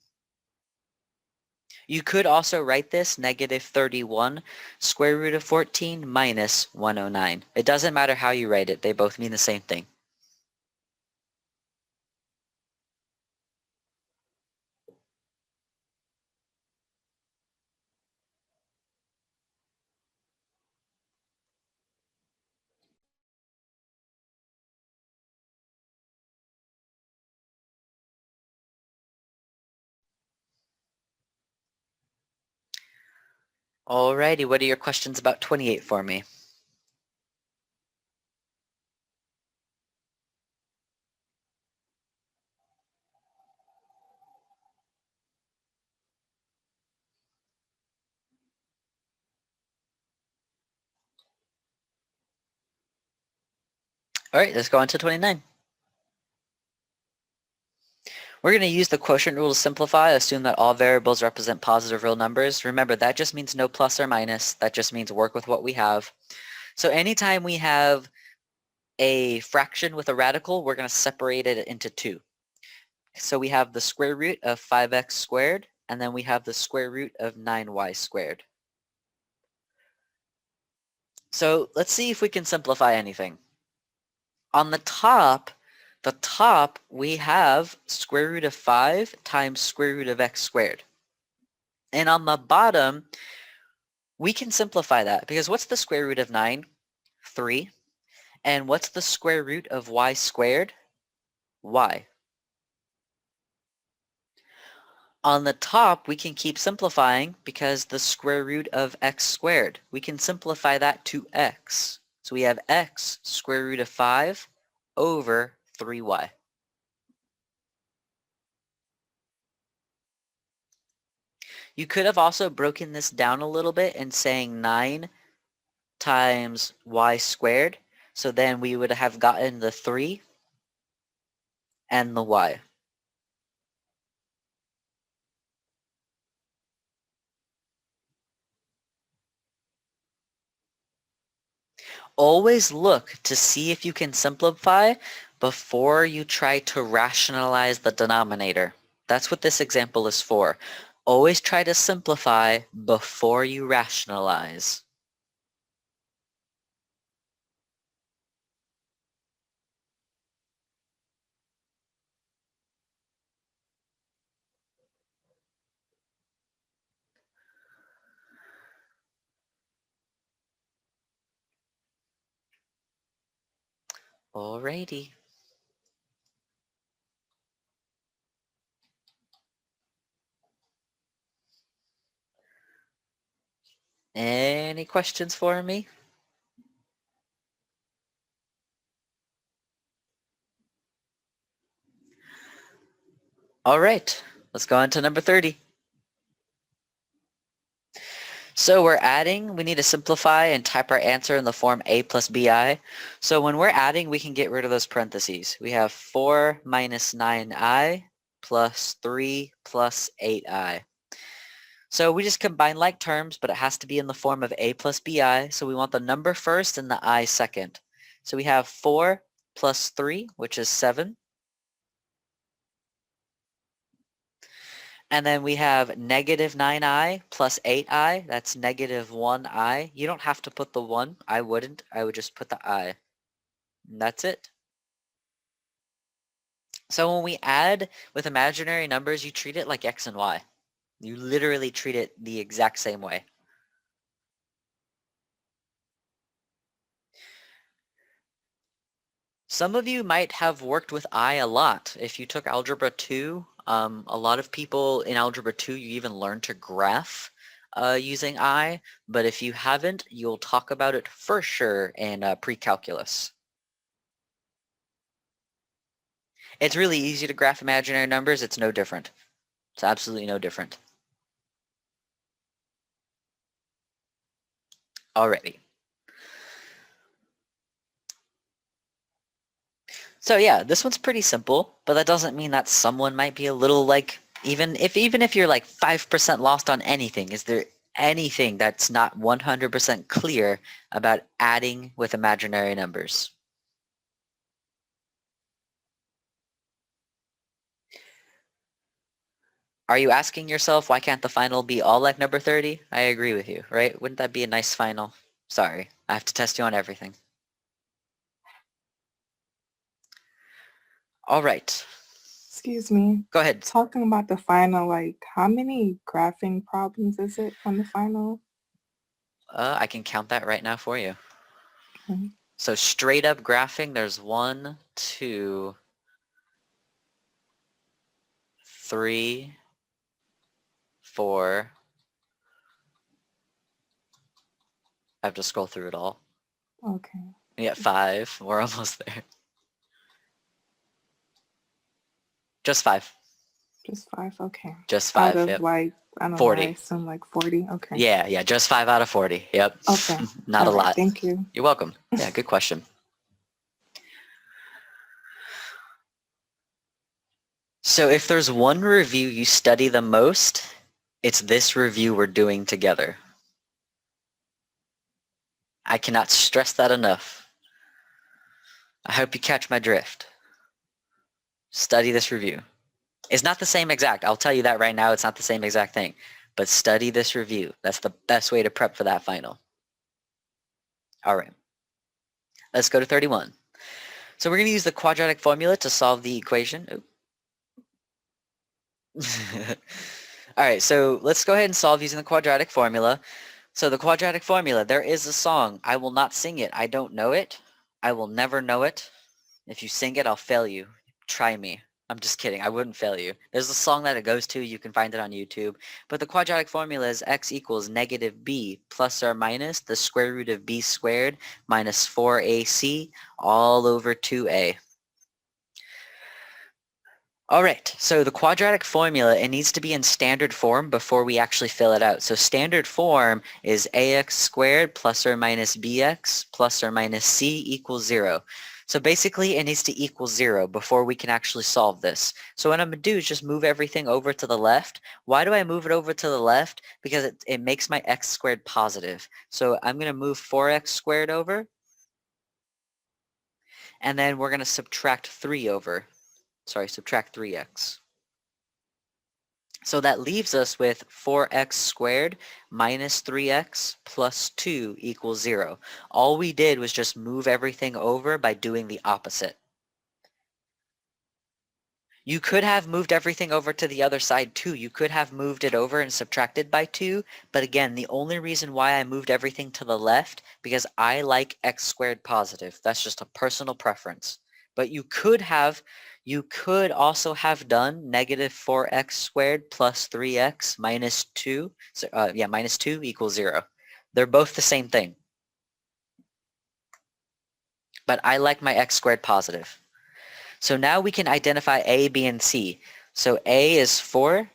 You could also write this negative 31 square root of 14 minus 109. It doesn't matter how you write it, they both mean the same thing. Alrighty, what are your questions about 28 for me? Alright, let's go on to 29. We're going to use the quotient rule to simplify, assume that all variables represent positive real numbers. Remember, that just means no plus or minus. That just means work with what we have. So anytime we have a fraction with a radical, we're going to separate it into 2. So we have the square root of 5x squared, and then we have the square root of 9y squared. So let's see if we can simplify anything. On the top, we have square root of 5 times square root of x squared. And on the bottom, we can simplify that because what's the square root of 9? 3. And what's the square root of y squared? Y. On the top, we can keep simplifying because the square root of x squared. We can simplify that to x. So we have x square root of 5 over 3y. You could have also broken this down a little bit and saying 9 times y squared. So then we would have gotten the 3 and the y. Always look to see if you can simplify before you try to rationalize the denominator. That's what this example is for. Always try to simplify before you rationalize. Alrighty. Any questions for me? All right, let's go on to number 30. So we're adding, we need to simplify and type our answer in the form a plus bi. So when we're adding, we can get rid of those parentheses. We have 4 minus 9i plus 3 plus 8i. So we just combine like terms, but it has to be in the form of a plus bi. So we want the number first and the I second. So we have 4 plus 3, which is 7. And then we have negative 9i plus 8i. That's negative 1i. You don't have to put the 1. I wouldn't. I would just put the I. And that's it. So when we add with imaginary numbers, you treat it like x and y. You literally treat it the exact same way. Some of you might have worked with I a lot. If you took Algebra 2, a lot of people in Algebra 2, you even learn to graph using I, but if you haven't, you'll talk about it for sure in pre-calculus. It's really easy to graph imaginary numbers. It's no different. It's absolutely no different. Alrighty. So yeah, this one's pretty simple, but that doesn't mean that someone might be a little like, even if you're like 5% lost on anything, is there anything that's not 100% clear about adding with imaginary numbers? Are you asking yourself, why can't the final be all like number 30? I agree with you, right? Wouldn't that be a nice final? Sorry, I have to test you on everything. All right. Excuse me. Go ahead. Talking about the final, like how many graphing problems is it on the final? I can count that right now for you. Okay. So straight up graphing, there's 1, 2, 3, 4. I have to scroll through it all. Okay. We got 5. We're almost there. Just 5. Just 5. Okay. Just Out 5. of Yep. like, I don't know, 40. I assume like 40. Okay. Yeah. Just 5 out of 40. Yep. Okay. Not All a right, lot. Thank you. You're welcome. Yeah, good question. So if there's one review you study the most, it's this review we're doing together. I cannot stress that enough. I hope you catch my drift. Study this review. It's not the same exact. I'll tell you that right now. It's not the same exact thing. But study this review. That's the best way to prep for that final. All right. Let's go to 31. So we're going to use the quadratic formula to solve the equation. All right, so let's go ahead and solve using the quadratic formula. So the quadratic formula, there is a song. I will not sing it. I don't know it. I will never know it. If you sing it, I'll fail you. Try me. I'm just kidding. I wouldn't fail you. There's a song that it goes to. You can find it on YouTube. But the quadratic formula is x equals negative b plus or minus the square root of b squared minus 4ac all over 2a. All right, so the quadratic formula, it needs to be in standard form before we actually fill it out. So standard form is ax squared plus or minus bx plus or minus c equals 0. So basically it needs to equal 0 before we can actually solve this. So what I'm going to do is just move everything over to the left. Why do I move it over to the left? Because it makes my x squared positive. So I'm going to move 4x squared over. And then we're going to subtract 3 over. Subtract 3x. So that leaves us with 4x squared minus 3x plus 2 equals 0. All we did was just move everything over by doing the opposite. You could have moved everything over to the other side too. You could have moved it over and subtracted by 2. But again, the only reason why I moved everything to the left, because I like x squared positive. That's just a personal preference. But you could also have done negative 4x squared plus 3x minus 2. So, minus 2 equals 0. They're both the same thing. But I like my x squared positive. So now we can identify A, B, and C. So A is 4,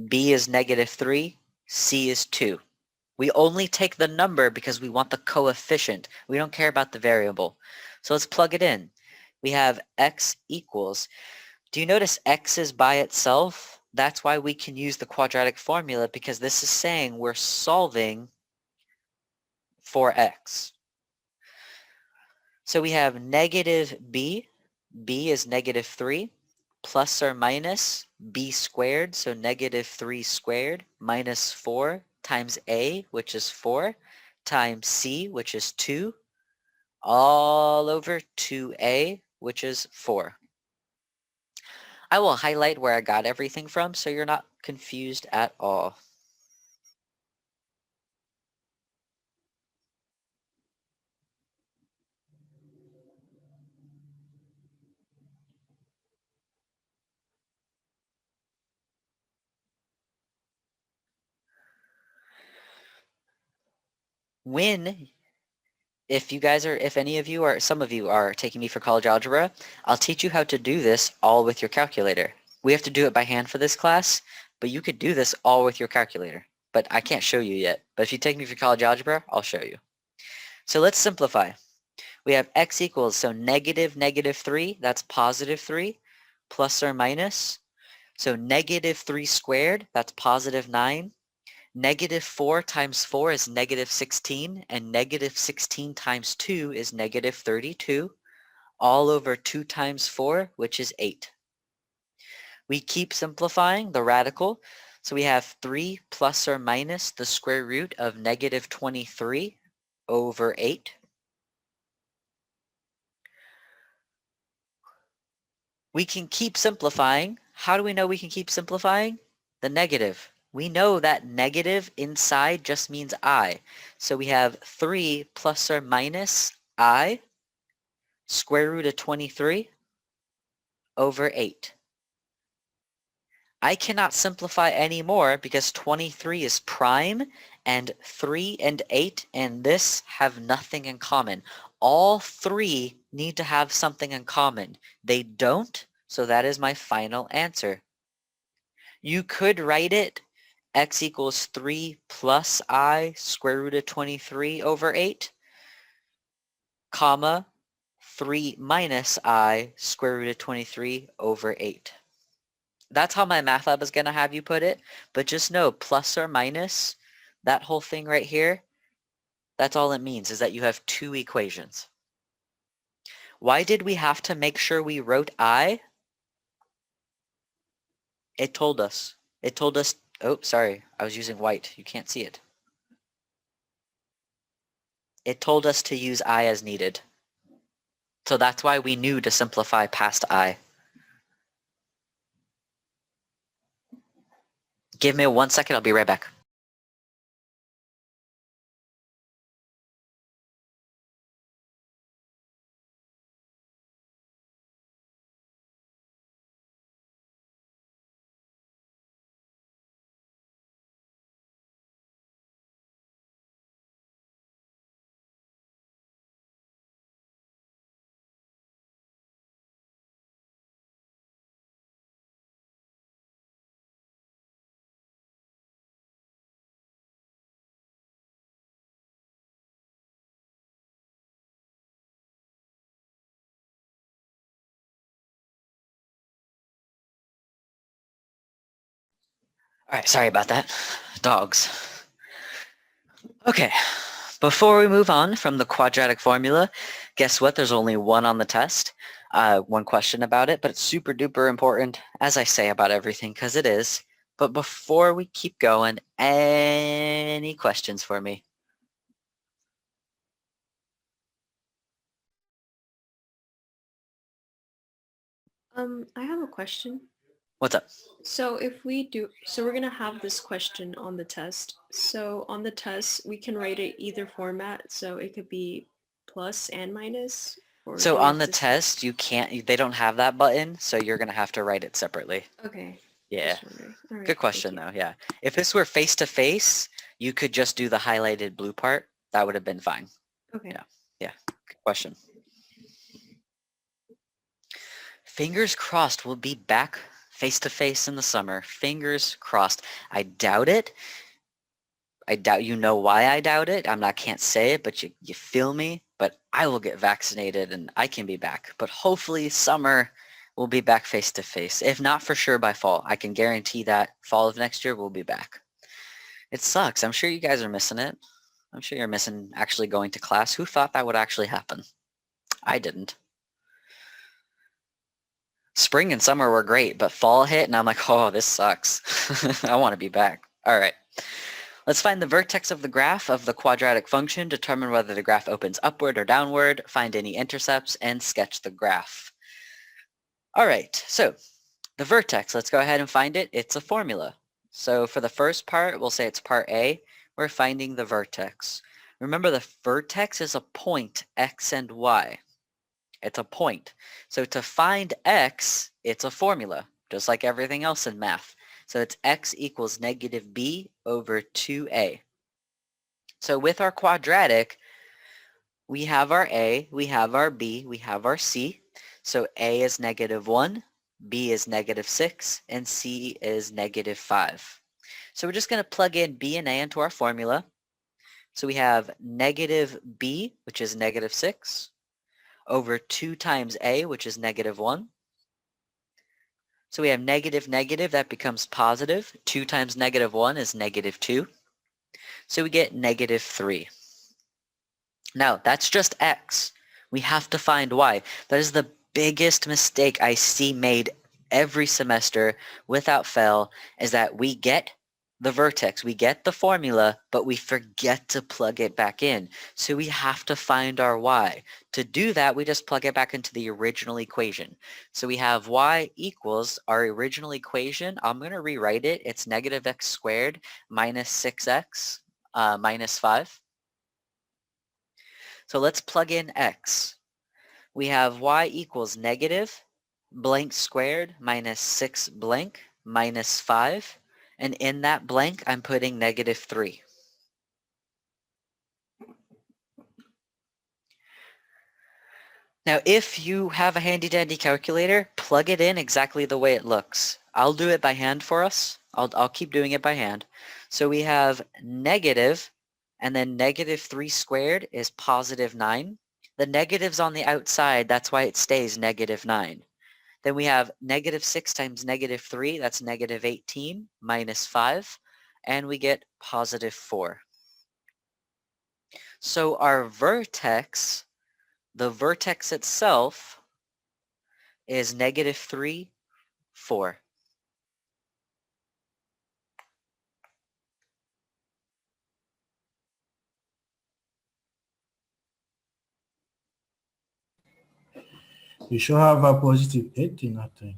B is negative 3, C is 2. We only take the number because we want the coefficient. We don't care about the variable. So let's plug it in. We have x equals. Do you notice x is by itself? That's why we can use the quadratic formula, because this is saying we're solving for x. So we have negative b. B is negative 3 plus or minus b squared, so negative 3 squared minus 4 times a, which is 4, times c, which is 2, all over 2a, which is 4. I will highlight where I got everything from so you're not confused at all. If any of you or some of you are taking me for college algebra, I'll teach you how to do this all with your calculator. We have to do it by hand for this class, but you could do this all with your calculator. But I can't show you yet. But if you take me for college algebra, I'll show you. So let's simplify. We have x equals, so negative 3, that's positive 3, plus or minus. So negative 3 squared, that's positive 9. Negative 4 times 4 is negative 16, and negative 16 times 2 is negative 32, all over 2 times 4, which is 8. We keep simplifying the radical, so we have 3 plus or minus the square root of negative 23 over 8. We can keep simplifying. How do we know we can keep simplifying? The negative. We know that negative inside just means I. So we have 3 plus or minus I square root of 23 over 8. I cannot simplify anymore because 23 is prime and 3 and 8 and this have nothing in common. All 3 need to have something in common. They don't, so that is my final answer. You could write it x equals 3 plus I square root of 23 over 8, comma, 3 minus I square root of 23 over 8. That's how my math lab is going to have you put it, but just know plus or minus, that whole thing right here, that's all it means, is that you have 2 equations. Why did we have to make sure we wrote I? It told us. Oh, sorry, I was using white. You can't see it. It told us to use I as needed. So that's why we knew to simplify past I. Give me 1 second, I'll be right back. All right, sorry about that. Dogs. Okay, before we move on from the quadratic formula, guess what? There's only one on the test. One question about it, but it's super duper important, as I say about everything, because it is. But before we keep going, any questions for me? I have a question. What's up? So if we do, so we're gonna have this question on the test. So on the test, we can write it either format. So it could be plus and minus. Or So do we on have the to- test, you can't, they don't have that button, so you're going to have to write it separately. Okay. Yeah. Just wondering. All right, Good thank question you. though, yeah. If this were face-to-face, you could just do the highlighted blue part. That would have been fine. Okay. Yeah. Yeah, good question. Fingers crossed we'll be back face-to-face in the summer. Fingers crossed. I doubt it. I doubt you know why I doubt it. Can't say it, but you feel me? But I will get vaccinated and I can be back. But hopefully summer we'll be back face-to-face. If not for sure by fall. I can guarantee that fall of next year we'll be back. It sucks. I'm sure you guys are missing it. I'm sure you're missing actually going to class. Who thought that would actually happen? I didn't. Spring and summer were great, but fall hit and I'm like, oh, this sucks. I want to be back. All right. Let's find the vertex of the graph of the quadratic function, determine whether the graph opens upward or downward, find any intercepts, and sketch the graph. All right, so the vertex, let's go ahead and find it. It's a formula. So for the first part, we'll say it's part A. We're finding the vertex. Remember, the vertex is a point, x and y. It's a point. So to find x, it's a formula, just like everything else in math. So it's x equals negative b over 2a. So with our quadratic, we have our a, we have our b, we have our c. So a is negative 1, b is negative 6, and c is negative 5. So we're just going to plug in b and a into our formula. So we have negative b, which is negative 6, over 2 times a, which is negative 1. So we have negative, negative, that becomes positive. 2 times negative 1 is negative 2. So we get negative 3. Now, that's just x. We have to find y. That is the biggest mistake I see made every semester without fail, is that we get the vertex, we get the formula, but we forget to plug it back in. So we have to find our y. To do that, we just plug it back into the original equation. So we have y equals our original equation. I'm going to rewrite it. It's negative x squared minus 6x minus 5. So let's plug in x. We have y equals negative blank squared minus 6 blank minus 5. And in that blank, I'm putting negative 3. Now, if you have a handy-dandy calculator, plug it in exactly the way it looks. I'll do it by hand for us. I'll keep doing it by hand. So we have negative, and then negative 3 squared is positive 9. The negative's on the outside, that's why it stays negative 9. Then we have negative 6 times negative 3, that's negative 18, minus 5, and we get positive 4. So our vertex, the vertex itself, is negative 3, 4. You should have a positive 18, I think.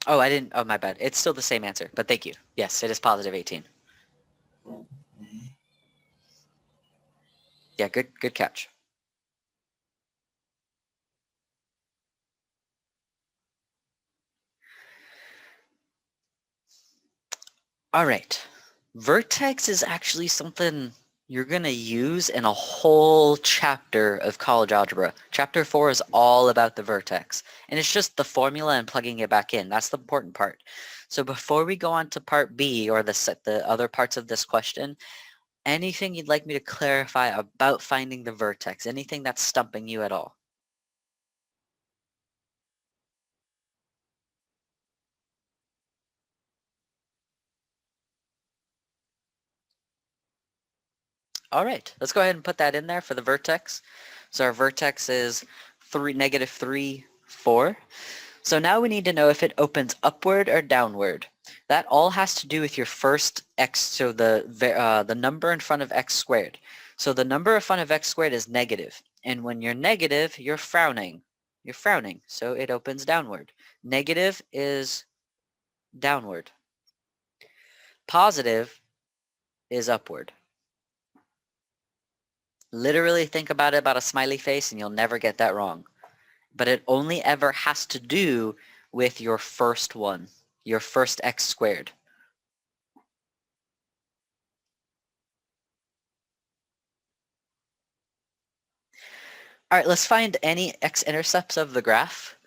Oh, I didn't, oh, my bad. It's still the same answer, but thank you. Yes, it is positive 18. Yeah, good catch. All right. Vertex is actually something you're going to use in a whole chapter of college algebra. Chapter 4 is all about the vertex. And it's just the formula and plugging it back in. That's the important part. So before we go on to part B, or the other parts of this question, anything you'd like me to clarify about finding the vertex? Anything that's stumping you at all? All right, let's go ahead and put that in there for the vertex. So our vertex is negative 3, 4. So now we need to know if it opens upward or downward. That all has to do with your first x, so the number in front of x squared. So the number in front of x squared is negative. And when you're negative, you're frowning. you're frowning, so it opens downward. Negative is downward. Positive is upward. Literally think about it about a smiley face and you'll never get that wrong. But it only ever has to do with your first one, your first x squared. All right, let's find any x-intercepts of the graph.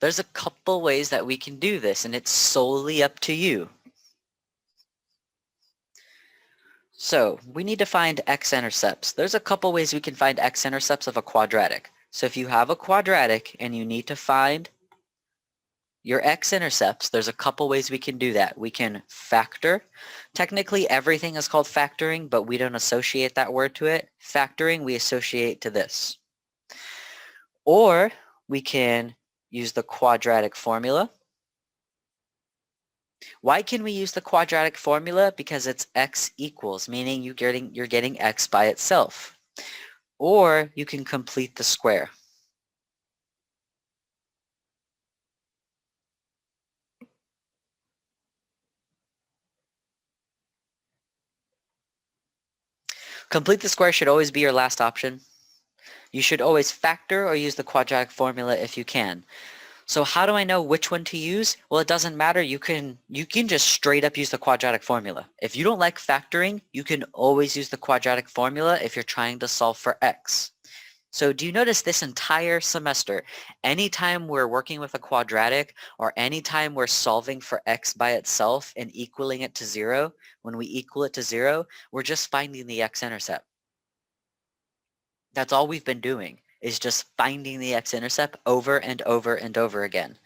There's a couple ways that we can do this, and it's solely up to you. So we need to find x-intercepts. There's a couple ways we can find x-intercepts of a quadratic. So if you have a quadratic and you need to find your x-intercepts, there's a couple ways we can do that. We can factor. Technically everything is called factoring, but we don't associate that word to it. Factoring we associate to this. Or we can use the quadratic formula. Why can we use the quadratic formula? Because it's x equals, meaning you're getting x by itself. Or you can complete the square. Complete the square should always be your last option. You should always factor or use the quadratic formula if you can. So how do I know which one to use? Well, it doesn't matter. You can just straight up use the quadratic formula. If you don't like factoring, you can always use the quadratic formula if you're trying to solve for x. So do you notice this entire semester, anytime we're working with a quadratic or anytime we're solving for x by itself and equaling it to 0, when we equal it to 0, we're just finding the x-intercept. That's all we've been doing, is just finding the x-intercept over and over and over again.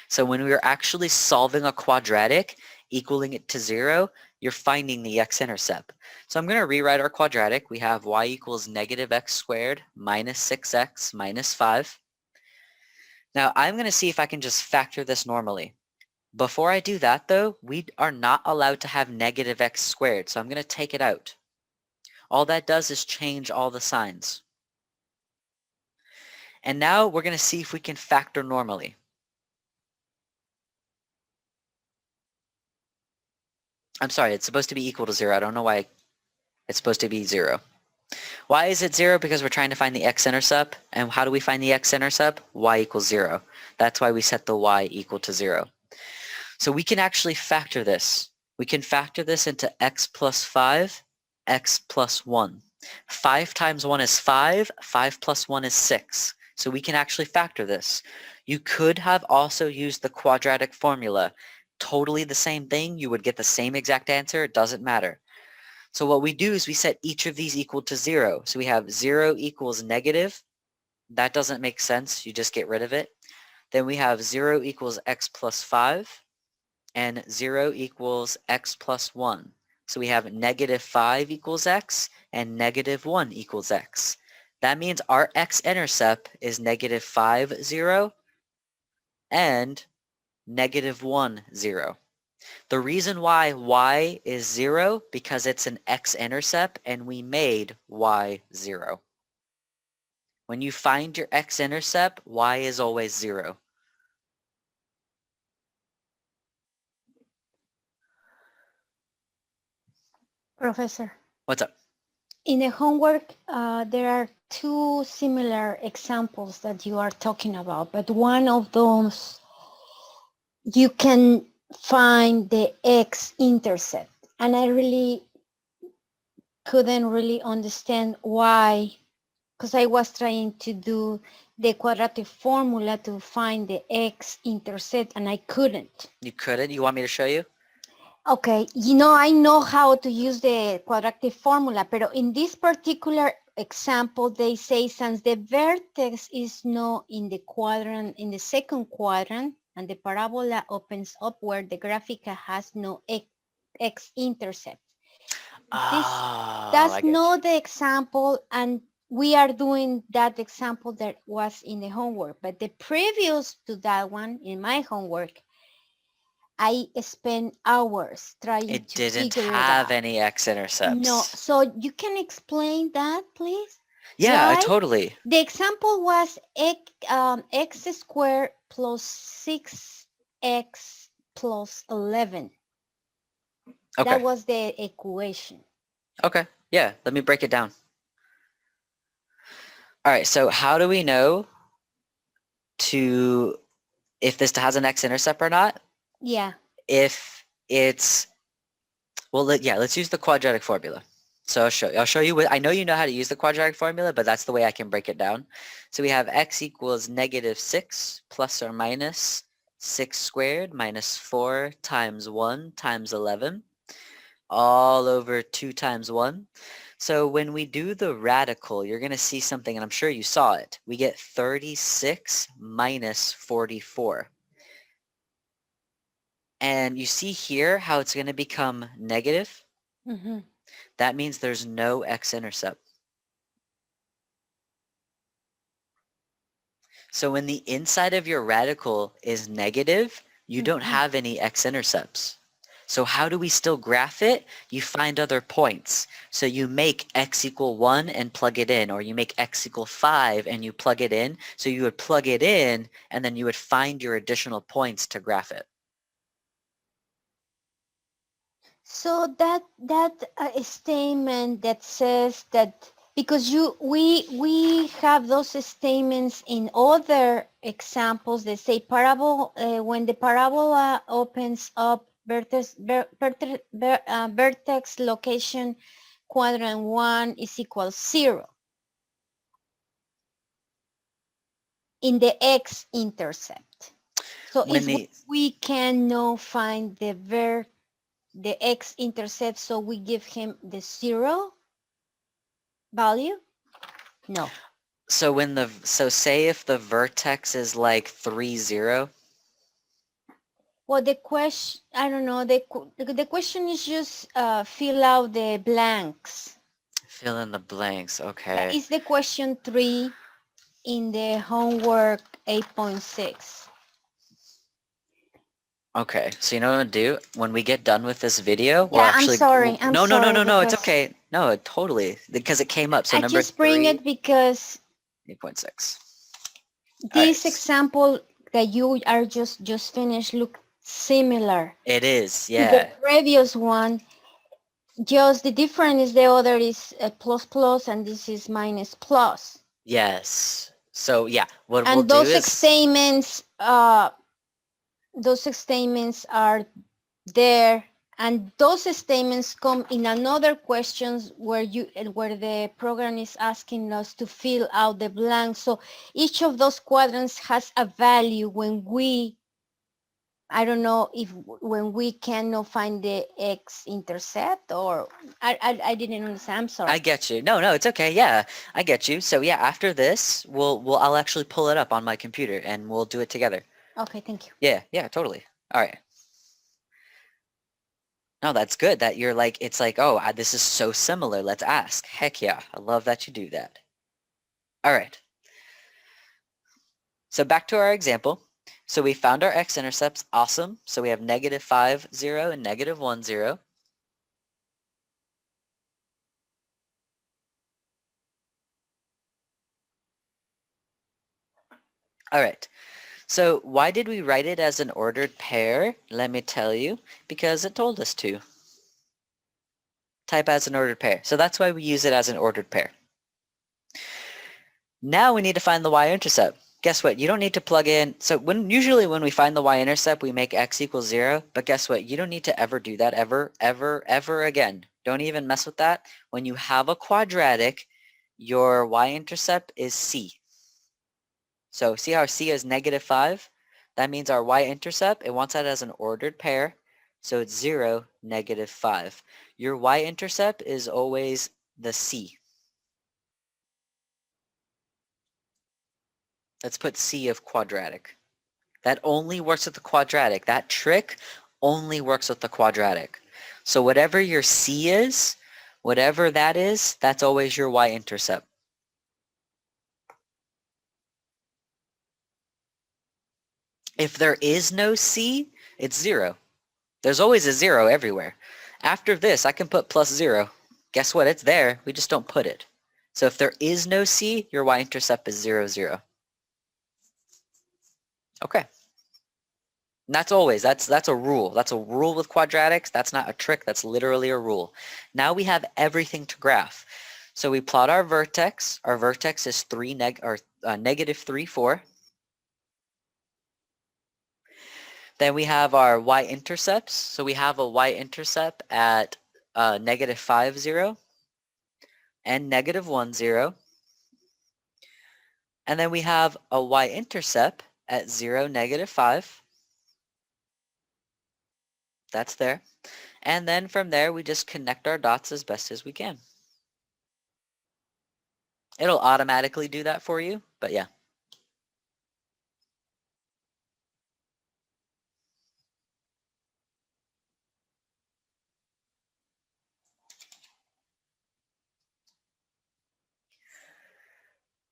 So when we are actually solving a quadratic, equaling it to 0, you're finding the x-intercept. So I'm going to rewrite our quadratic. We have y equals negative x squared minus 6x minus 5. Now I'm going to see if I can just factor this normally. Before I do that though, we are not allowed to have negative x squared, so I'm going to take it out. All that does is change all the signs. And now we're going to see if we can factor normally. I'm sorry, it's supposed to be equal to 0. I don't know why it's supposed to be 0. Why is it 0? Because we're trying to find the x-intercept. And how do we find the x-intercept? Y equals 0. That's why we set the y equal to 0. So we can actually factor this. We can factor this into x plus 5, x plus 1. 5 times 1 is 5. 5 plus 1 is 6. So we can actually factor this. You could have also used the quadratic formula. Totally the same thing. You would get the same exact answer. It doesn't matter. So what we do is we set each of these equal to 0. So we have 0 equals negative. That doesn't make sense. You just get rid of it. Then we have 0 equals x plus 5 and 0 equals x plus 1. So we have negative 5 equals x and negative 1 equals x. That means our x-intercept is negative 5, 0 and negative 1, 0. The reason why y is 0 because it's an x-intercept and we made y 0. When you find your x-intercept, y is always 0. Professor, What's up? in the homework, there are two similar examples that you are talking about, but one of those you can find the X-intercept, and I really couldn't really understand why, because I was trying to do the quadratic formula to find the X-intercept and I couldn't. You couldn't? You want me to show you? Okay, I know how to use the quadratic formula, but in this particular example, they say since the vertex is not in the quadrant, in the second quadrant, and the parabola opens upward, the graphic has no x-intercept. That's not the example, and we are doing that example that was in the homework, but the previous to that one in my homework, I spent hours trying to figure it out. It didn't have any x-intercepts. No, so you can explain that, please? Yeah, right? totally. The example was x squared plus 6x plus 11. Okay. That was the equation. Okay. Yeah, let me break it down. All right, so how do we know if this has an x-intercept or not? Yeah. If it's, well, let's use the quadratic formula. So I'll show you what, I know you know how to use the quadratic formula, but that's the way I can break it down. So we have x equals -6 plus or minus 6 squared minus 4 times 1 times 11 all over 2 times 1. So when we do the radical, you're going to see something, and I'm sure you saw it. We get 36 minus 44. And you see here how it's going to become negative? Mm-hmm. That means there's no x-intercept. So when the inside of your radical is negative, you don't have any x-intercepts. So how do we still graph it? You find other points. So you make x equal 1 and plug it in, or you make x equal 5 and you plug it in. So you would plug it in, and then you would find your additional points to graph it. So that statement that says that, because we have those statements in other examples. They say when the parabola opens up vertex location quadrant 1 is equal 0 in the x-intercept. So we can now find the x-intercept, so we give him the 0 value? No. So say if the vertex is like 3, 0. Well, the question, I don't know, the question is just fill out the blanks. Fill in the blanks, okay. Is the question 3 in the homework 8.6. Okay, so you know what I'm gonna do? When we get done with this video, Yeah, I'm sorry. No, it's okay. No, totally, because it came up. So I number just bring 3, it because 8.6. this example that you are just finished look similar. It is, To yeah. the previous one, just the difference is the other is a plus and this is minus plus. Yes. So yeah, what And we'll do those is statements are there, and those statements come in another questions where the program is asking us to fill out the blanks. So each of those quadrants has a value when we, I don't know if when we cannot find the x-intercept, or I didn't understand. I'm sorry. I get you. No, it's okay. Yeah, I get you. So yeah, after this, I'll actually pull it up on my computer and we'll do it together. Okay, thank you. Yeah, totally. All right. No, that's good that you're like, it's like, oh, this is so similar. Let's ask. Heck yeah. I love that you do that. All right. So back to our example. So we found our x-intercepts. Awesome. So we have -5, 0 and -1, 0. All right. So why did we write it as an ordered pair? Let me tell you, because it told us to. Type as an ordered pair. So that's why we use it as an ordered pair. Now we need to find the y-intercept. Guess what? You don't need to plug in. So usually when we find the y-intercept, we make x equals 0. But guess what? You don't need to ever do that ever again. Don't even mess with that. When you have a quadratic, your y-intercept is c. So see how c is -5? That means our y-intercept, it wants that as an ordered pair. So it's 0, -5. Your y-intercept is always the c. Let's put c of quadratic. That only works with the quadratic. That trick only works with the quadratic. So whatever your c is, whatever that is, that's always your y-intercept. If there is no c, it's 0. There's always a 0 everywhere. After this, I can put +0. Guess what? It's there. We just don't put it. So if there is no C, your y-intercept is 0, 0. Okay. And that's always, that's a rule. That's a rule with quadratics. That's not a trick. That's literally a rule. Now we have everything to graph. So we plot our vertex. Our vertex is negative 3, 4. Then we have our y-intercepts. So we have a y-intercept at negative 5, 0 and negative 1, 0. And then we have a y-intercept at 0, negative 5. That's there. And then from there, we just connect our dots as best as we can. It'll automatically do that for you, but yeah.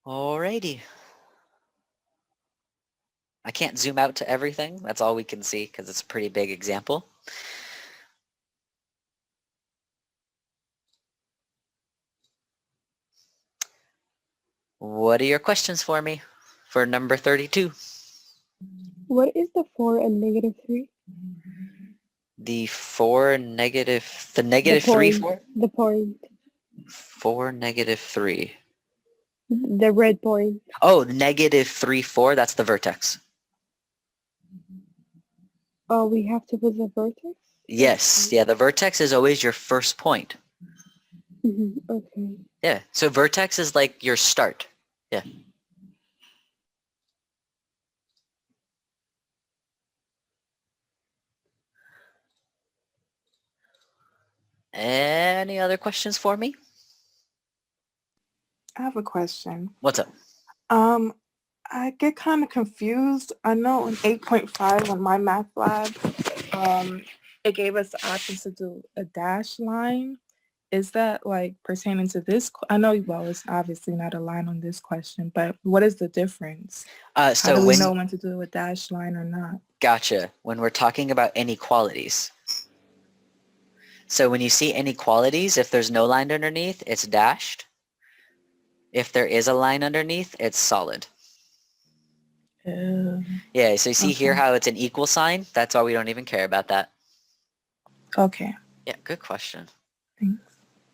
Alrighty. I can't zoom out to everything. That's all we can see because it's a pretty big example. What are your questions for me for number 32? What is the 4 and negative 3? The negative 3, 4? The point. 4, negative 3. The red point. Oh, negative 3, 4, that's the vertex. Oh, we have to put the vertex? Yes, yeah, the vertex is always your first point. Okay. Yeah, so vertex is like your start. Yeah. Any other questions for me? I have a question. What's up? I get kind of confused. I know in 8.5 on my math lab, it gave us the option to do a dash line. Is that like pertaining to this? I know, well, it's obviously not a line on this question, but what is the difference? How do we know when to do a dash line or not? Gotcha. When we're talking about inequalities. So when you see inequalities, if there's no line underneath, it's dashed. If there is a line underneath, it's solid. Yeah, so you see here how it's an equal sign? That's why we don't even care about that. Okay. Yeah, good question. Thanks.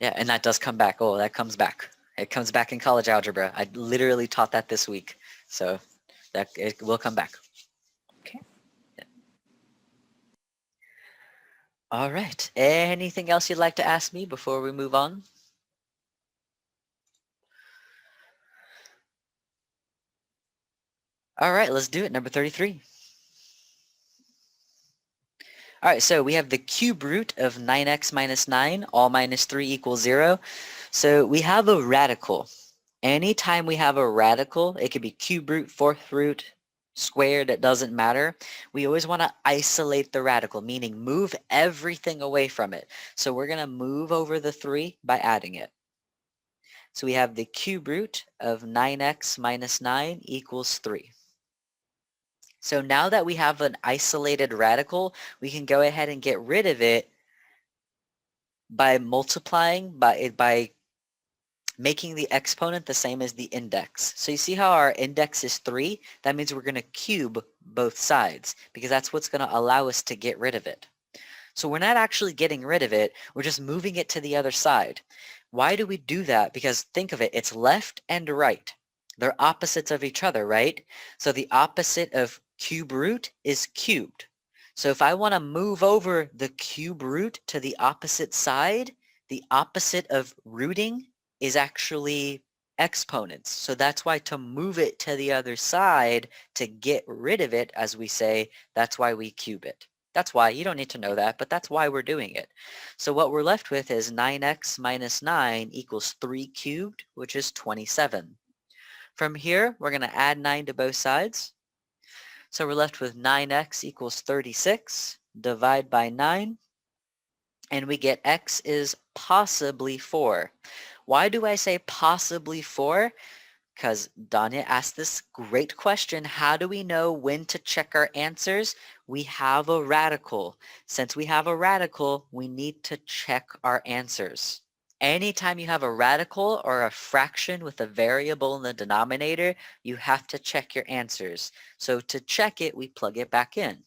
Yeah, and that does come back. Oh, that comes back. It comes back in college algebra. I literally taught that this week. So that it will come back. Okay. Yeah. All right. Anything else you'd like to ask me before we move on? All right, let's do it. Number 33. All right, so we have the cube root of 9x minus 9, all minus 3 equals 0. So we have a radical. Anytime we have a radical, it could be cube root, fourth root, squared, it doesn't matter. We always want to isolate the radical, meaning move everything away from it. So we're going to move over the 3 by adding it. So we have the cube root of 9x minus 9 equals 3. So now that we have an isolated radical, we can go ahead and get rid of it by multiplying, by making the exponent the same as the index. So you see how our index is 3? That means we're going to cube both sides because that's what's going to allow us to get rid of it. So we're not actually getting rid of it. We're just moving it to the other side. Why do we do that? Because think of it. It's left and right. They're opposites of each other, right? So the opposite of cube root is cubed. So if I want to move over the cube root to the opposite side, the opposite of rooting is actually exponents. So that's why to move it to the other side, to get rid of it, as we say, that's why we cube it. That's why. You don't need to know that, but that's why we're doing it. So what we're left with is 9x minus 9 equals 3 cubed, which is 27. From here, we're going to add 9 to both sides. So we're left with 9x equals 36. Divide by 9. And we get x is possibly 4. Why do I say possibly 4? Because Danya asked this great question. How do we know when to check our answers? We have a radical. Since we have a radical, we need to check our answers. Anytime you have a radical or a fraction with a variable in the denominator, you have to check your answers. So to check it, we plug it back in.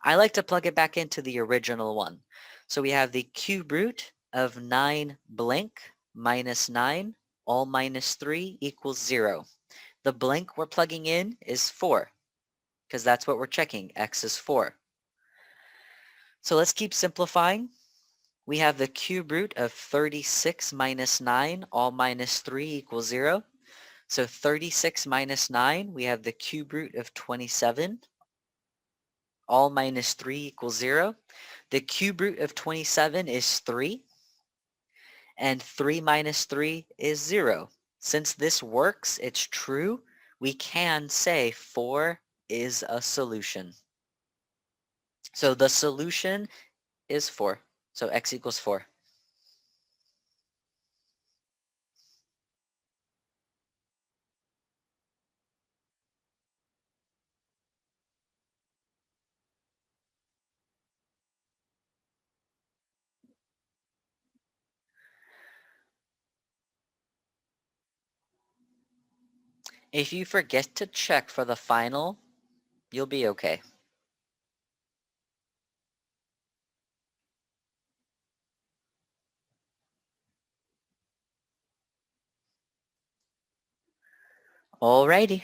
I like to plug it back into the original one. So we have the cube root of 9 blank minus 9, all minus 3 equals 0. The blank we're plugging in is 4, because that's what we're checking. X is 4. So let's keep simplifying. We have the cube root of 36 minus 9, all minus 3 equals 0. So 36 minus 9, we have the cube root of 27. All minus 3 equals 0. The cube root of 27 is 3. And 3 minus 3 is 0. Since this works, it's true, we can say 4 is a solution. So the solution is 4. So x equals 4. If you forget to check for the final, you'll be okay. Alrighty.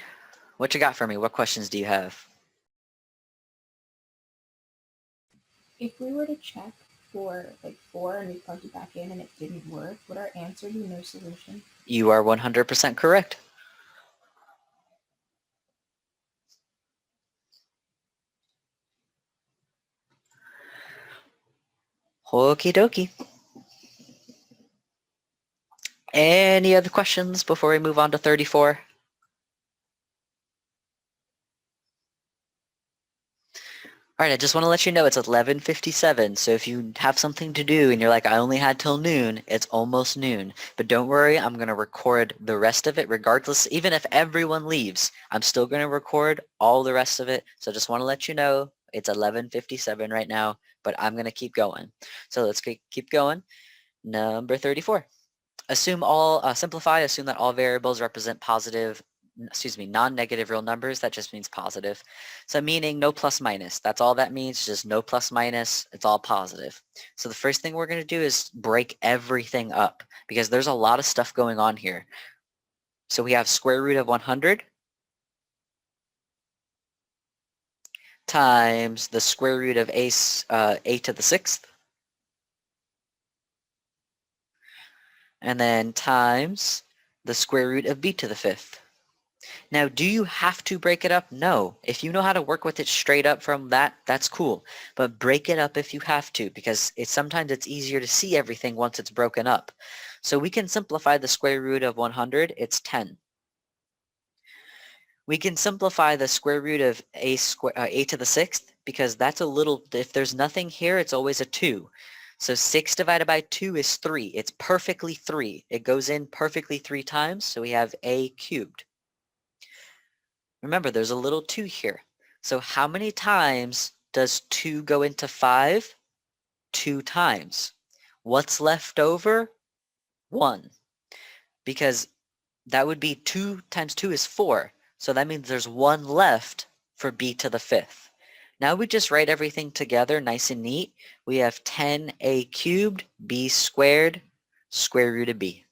What you got for me? What questions do you have? If we were to check for like 4 and we plugged it back in and it didn't work, would our answer be no solution? You are 100% correct. Okie dokie. Any other questions before we move on to 34? Alright, I just want to let you know it's 11:57, so if you have something to do and you're like, I only had till noon, it's almost noon. But don't worry, I'm going to record the rest of it regardless. Even if everyone leaves, I'm still going to record all the rest of it. So I just want to let you know it's 11:57 right now, but I'm going to keep going. So let's keep going. Number 34. Simplify, assume that all variables represent non-negative real numbers. That just means positive. So meaning no plus minus. That's all that means, just no plus minus. It's all positive. So the first thing we're going to do is break everything up because there's a lot of stuff going on here. So we have square root of 100 times the square root of a to the 6th. And then times the square root of b to the 5th. Now, do you have to break it up? No. If you know how to work with it straight up from that, that's cool. But break it up if you have to, because sometimes it's easier to see everything once it's broken up. So we can simplify the square root of 100. It's 10. We can simplify the square root of a to the 6th, because that's a little, if there's nothing here, it's always a 2. So 6 divided by 2 is 3. It's perfectly 3. It goes in perfectly 3 times, so we have a cubed. Remember, there's a little 2 here. So how many times does 2 go into 5? 2 times. What's left over? 1. Because that would be 2 times 2 is 4. So that means there's 1 left for b to the 5th. Now we just write everything together nice and neat. We have 10a cubed, b squared, square root of b.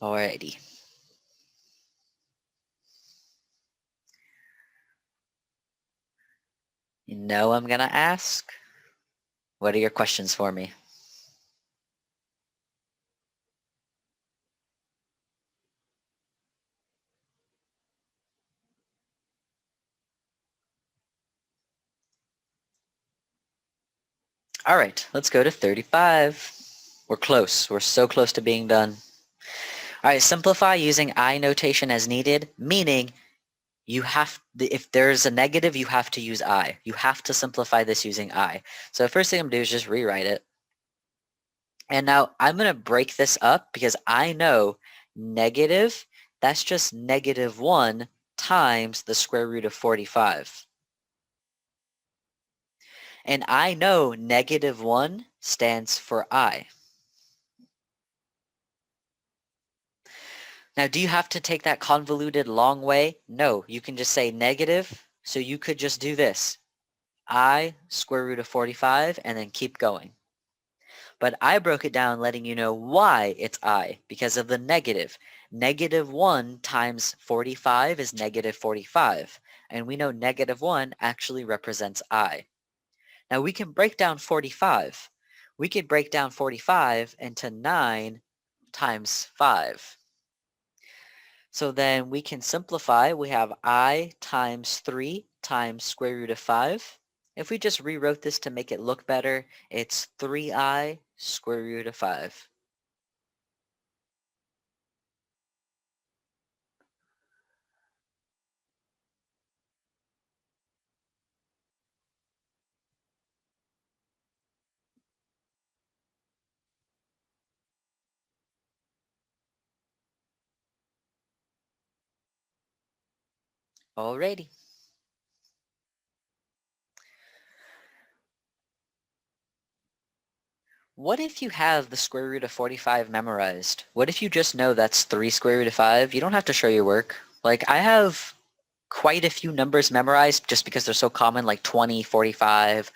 Alrighty. You know I'm gonna ask. What are your questions for me? All right, let's go to 35. We're close. We're so close to being done. All right, simplify using I notation as needed, meaning if there's a negative, you have to use I. You have to simplify this using I. So the first thing I'm going to do is just rewrite it. And now I'm going to break this up because I know negative, that's just negative 1 times the square root of 45. And I know negative 1 stands for I. Now, do you have to take that convoluted long way? No, you can just say negative. So you could just do this. I square root of 45 and then keep going. But I broke it down letting you know why it's I, because of the negative. Negative 1 times 45 is negative 45. And we know negative 1 actually represents I. Now we can break down 45. We could break down 45 into 9 times 5. So then we can simplify. We have I times 3 times square root of 5. If we just rewrote this to make it look better, it's 3i square root of 5. Alrighty. What if you have the square root of 45 memorized? What if you just know that's 3 square root of 5? You don't have to show your work. Like, I have quite a few numbers memorized just because they're so common, like 20, 45.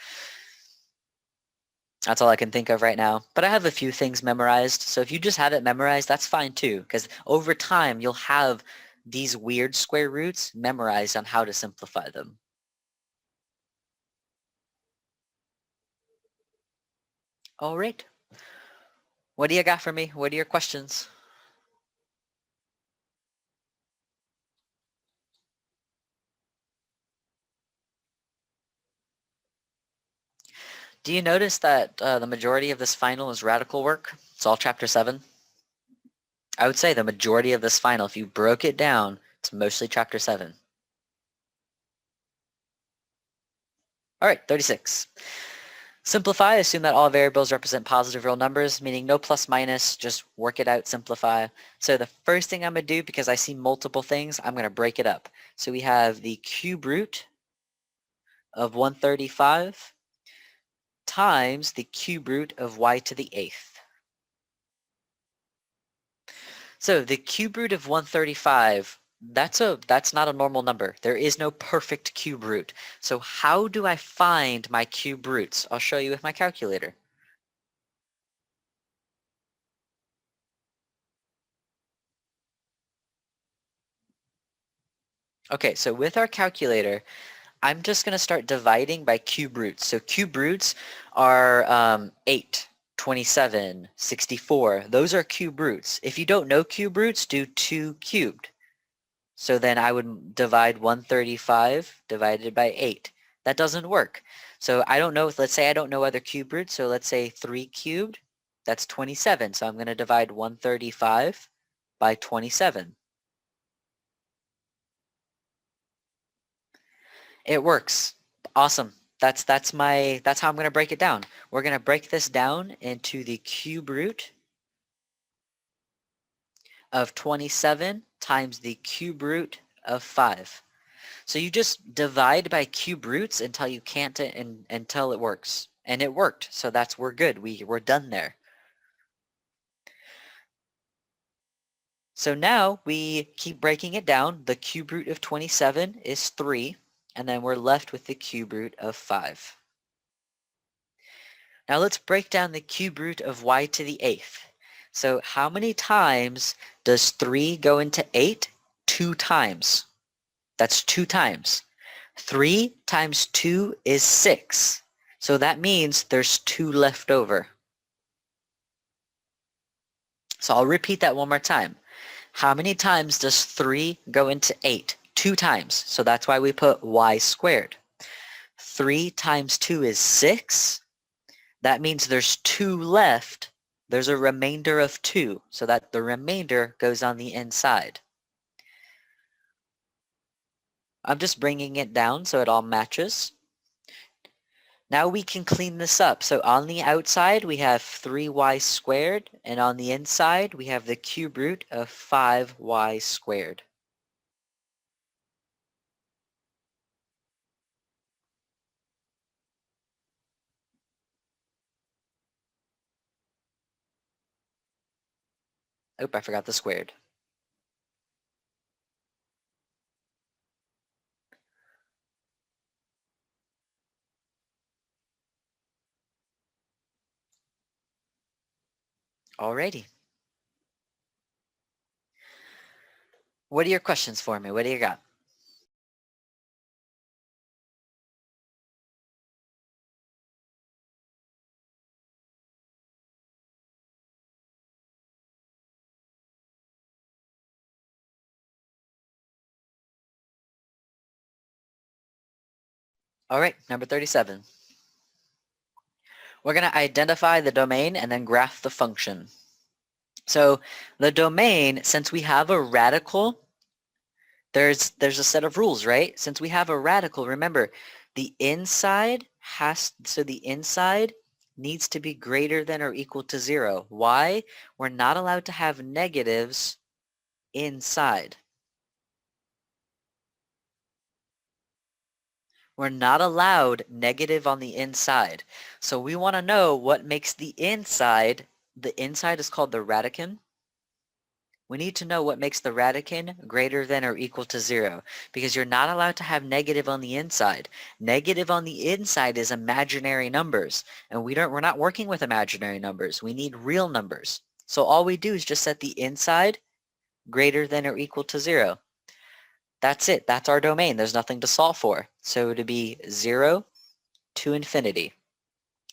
That's all I can think of right now. But I have a few things memorized. So if you just have it memorized, that's fine too. Because over time, you'll have these weird square roots memorized on how to simplify them. All right. What do you got for me? What are your questions? Do you notice that the majority of this final is radical work? It's all chapter 7. I would say the majority of this final, if you broke it down, it's mostly chapter 7. All right, 36. Simplify, assume that all variables represent positive real numbers, meaning no plus minus, just work it out, simplify. So the first thing I'm going to do, because I see multiple things, I'm going to break it up. So we have the cube root of 135 times the cube root of y to the 8th. So the cube root of 135, that's not a normal number. There is no perfect cube root. So how do I find my cube roots? I'll show you with my calculator. Okay, so with our calculator, I'm just going to start dividing by cube roots. So cube roots are 8, 27, 64. Those are cube roots. If you don't know cube roots, do 2 cubed. So then I would divide 135 divided by 8. That doesn't work. So I don't know, let's say I don't know other cube roots. So let's say 3 cubed, that's 27. So I'm going to divide 135 by 27. It works. Awesome. That's how I'm going to break it down. We're going to break this down into the cube root of 27 times the cube root of 5. So you just divide by cube roots until you can't until it works. And it worked. So we're good. We're done there. So now we keep breaking it down. The cube root of 27 is 3. And then we're left with the cube root of 5. Now let's break down the cube root of y to the 8th. So how many times does 3 go into 8? 2 times. That's 2 times. 3 times 2 is 6. So that means there's 2 left over. So I'll repeat that one more time. How many times does 3 go into 8? 2 times. So that's why we put y squared. 3 times 2 is 6. That means there's 2 left. There's a remainder of 2. So that the remainder goes on the inside. I'm just bringing it down so it all matches. Now we can clean this up. So on the outside, we have 3y squared, and on the inside, we have the cube root of 5y squared. Oh, I forgot the squared. Alrighty. What are your questions for me? What do you got? All right, number 37. We're going to identify the domain and then graph the function. So the domain, since we have a radical, there's a set of rules, right? Since we have a radical, remember, the inside needs to be greater than or equal to 0. Why? We're not allowed to have negatives inside. We're not allowed negative on the inside. So we want to know what makes the inside is called the radicand. We need to know what makes the radicand greater than or equal to 0, because you're not allowed to have negative on the inside. Negative on the inside is imaginary numbers, and we're not working with imaginary numbers. We need real numbers. So all we do is just set the inside greater than or equal to 0. That's it. That's our domain. There's nothing to solve for. So to be 0 to infinity.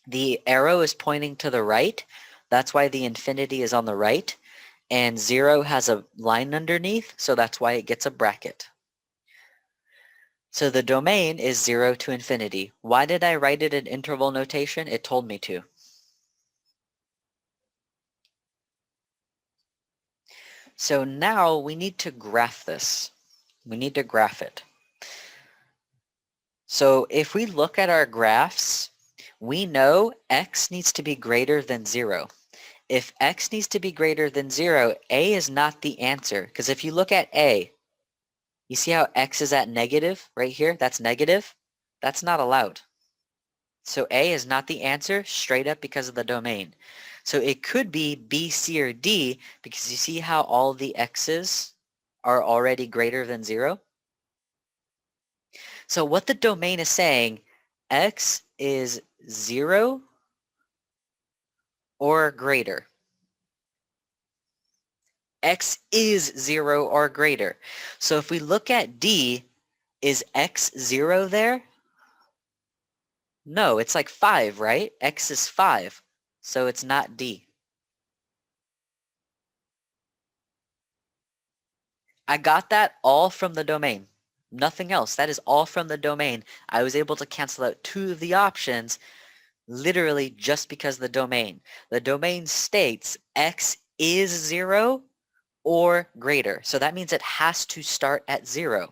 The arrow is pointing to the right. That's why the infinity is on the right. And 0 has a line underneath, so that's why it gets a bracket. So the domain is 0 to infinity. Why did I write it in interval notation? It told me to. So now we need to graph this. We need to graph it. So if we look at our graphs, we know x needs to be greater than 0. If x needs to be greater than 0, a is not the answer. Because if you look at a, you see how x is at negative right here? That's negative. That's not allowed. So a is not the answer straight up because of the domain. So it could be b, c, or d, because you see how all the x's are already greater than 0? So what the domain is saying, x is 0 or greater. X is 0 or greater. So if we look at D, is x 0 there? No, it's like 5, right? X is 5, so it's not D. I got that all from the domain. Nothing else. That is all from the domain. I was able to cancel out 2 of the options literally just because of the domain. The domain states x is 0 or greater. So that means it has to start at 0.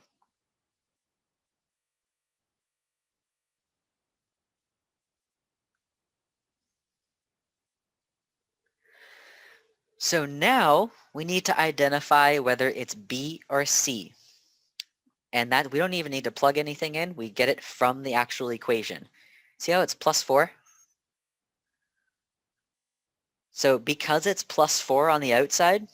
So now we need to identify whether it's B or C. And that we don't even need to plug anything in. We get it from the actual equation. See how it's plus 4? So because it's plus 4 on the outside,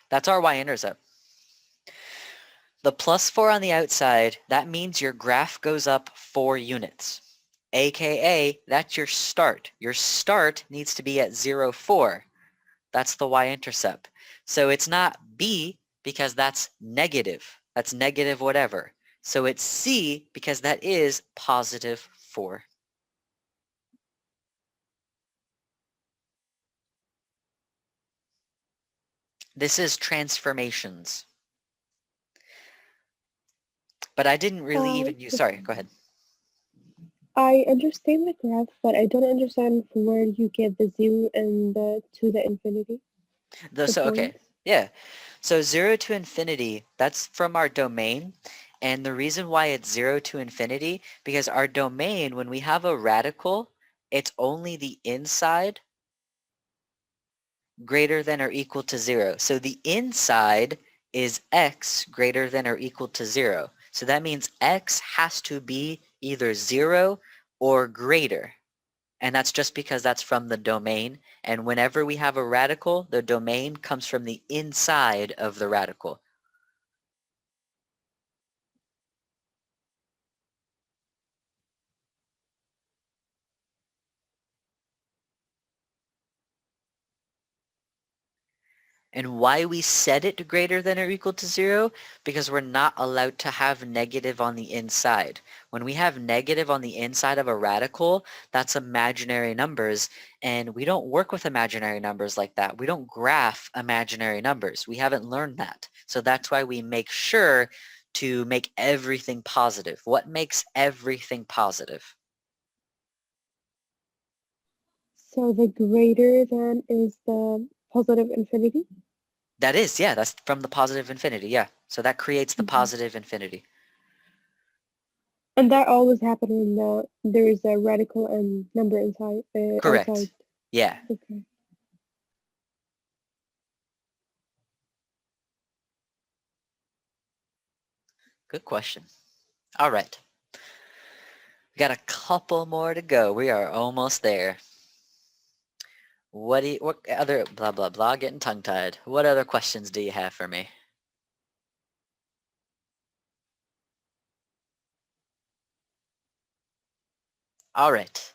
that's our y-intercept. The plus 4 on the outside, that means your graph goes up 4 units. AKA, that's your start. Your start needs to be at 0, 4. That's the y-intercept. So it's not B because that's negative. That's negative whatever. So it's C because that is positive 4. This is transformations. But I didn't really Uh, even use, sorry, go ahead. I understand the graph, but I don't understand from where you get the 0 and the to the infinity, the So, okay, points. yeah. So 0 to infinity, that's from our domain. And the reason why it's 0 to infinity, because our domain, when we have a radical, it's only the inside greater than or equal to 0. So the inside is x greater than or equal to 0. So that means x has to be either 0 or greater. And that's just because that's from the domain. And whenever we have a radical, the domain comes from the inside of the radical. And why we set it greater than or equal to 0? Because we're not allowed to have negative on the inside. When we have negative on the inside of a radical, that's imaginary numbers, and we don't work with imaginary numbers like that. We don't graph imaginary numbers. We haven't learned that. So that's why we make sure to make everything positive. What makes everything positive? So the greater than is the positive infinity. That is, yeah, that's from the positive infinity, yeah. So that creates the positive infinity. And that always happens when there is a radical and number inside. Correct. Outside. Yeah. Okay. Good question. All right. We got a couple more to go. We are almost there. What other blah blah blah, getting tongue-tied. What other questions do you have for me? All right.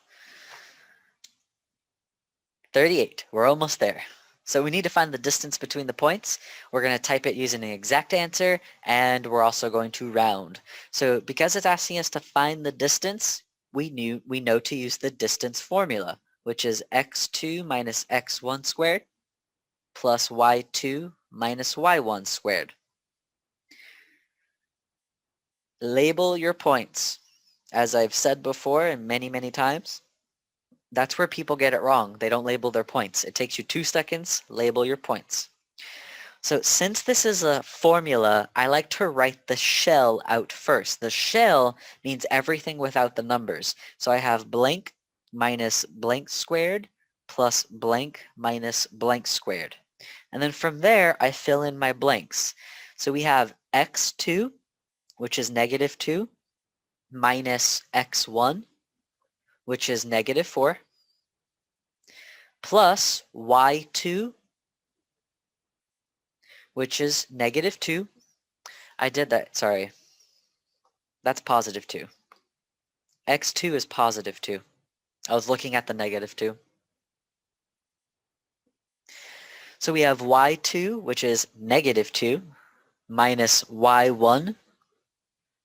38. We're almost there. So we need to find the distance between the points. We're going to type it using an exact answer, and we're also going to round. So because it's asking us to find the distance, we know to use the distance formula, which is x2 minus x1 squared plus y2 minus y1 squared. Label your points. As I've said before and many, many times, that's where people get it wrong. They don't label their points. It takes you 2 seconds, label your points. So since this is a formula, I like to write the shell out first. The shell means everything without the numbers. So I have blank minus blank squared plus blank minus blank squared. And then from there, I fill in my blanks. So we have x2, which is negative 2, minus x1, which is negative 4, plus y2, which is negative 2. I did that, sorry. That's positive 2. x2 is positive 2. I was looking at the negative 2. So we have y2, which is negative 2, minus y1,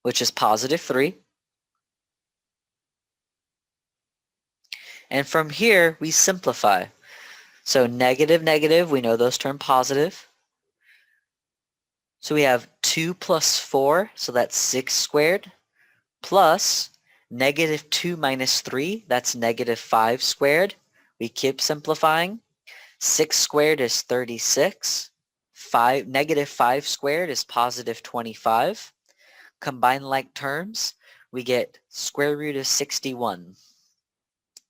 which is positive 3. And from here, we simplify. So negative, negative, we know those turn positive. So we have 2 plus 4, so that's 6 squared, plus negative 2 minus 3, that's negative 5 squared. We keep simplifying. 6 squared is 36. Negative 5 squared is positive 25. Combine like terms, we get square root of 61.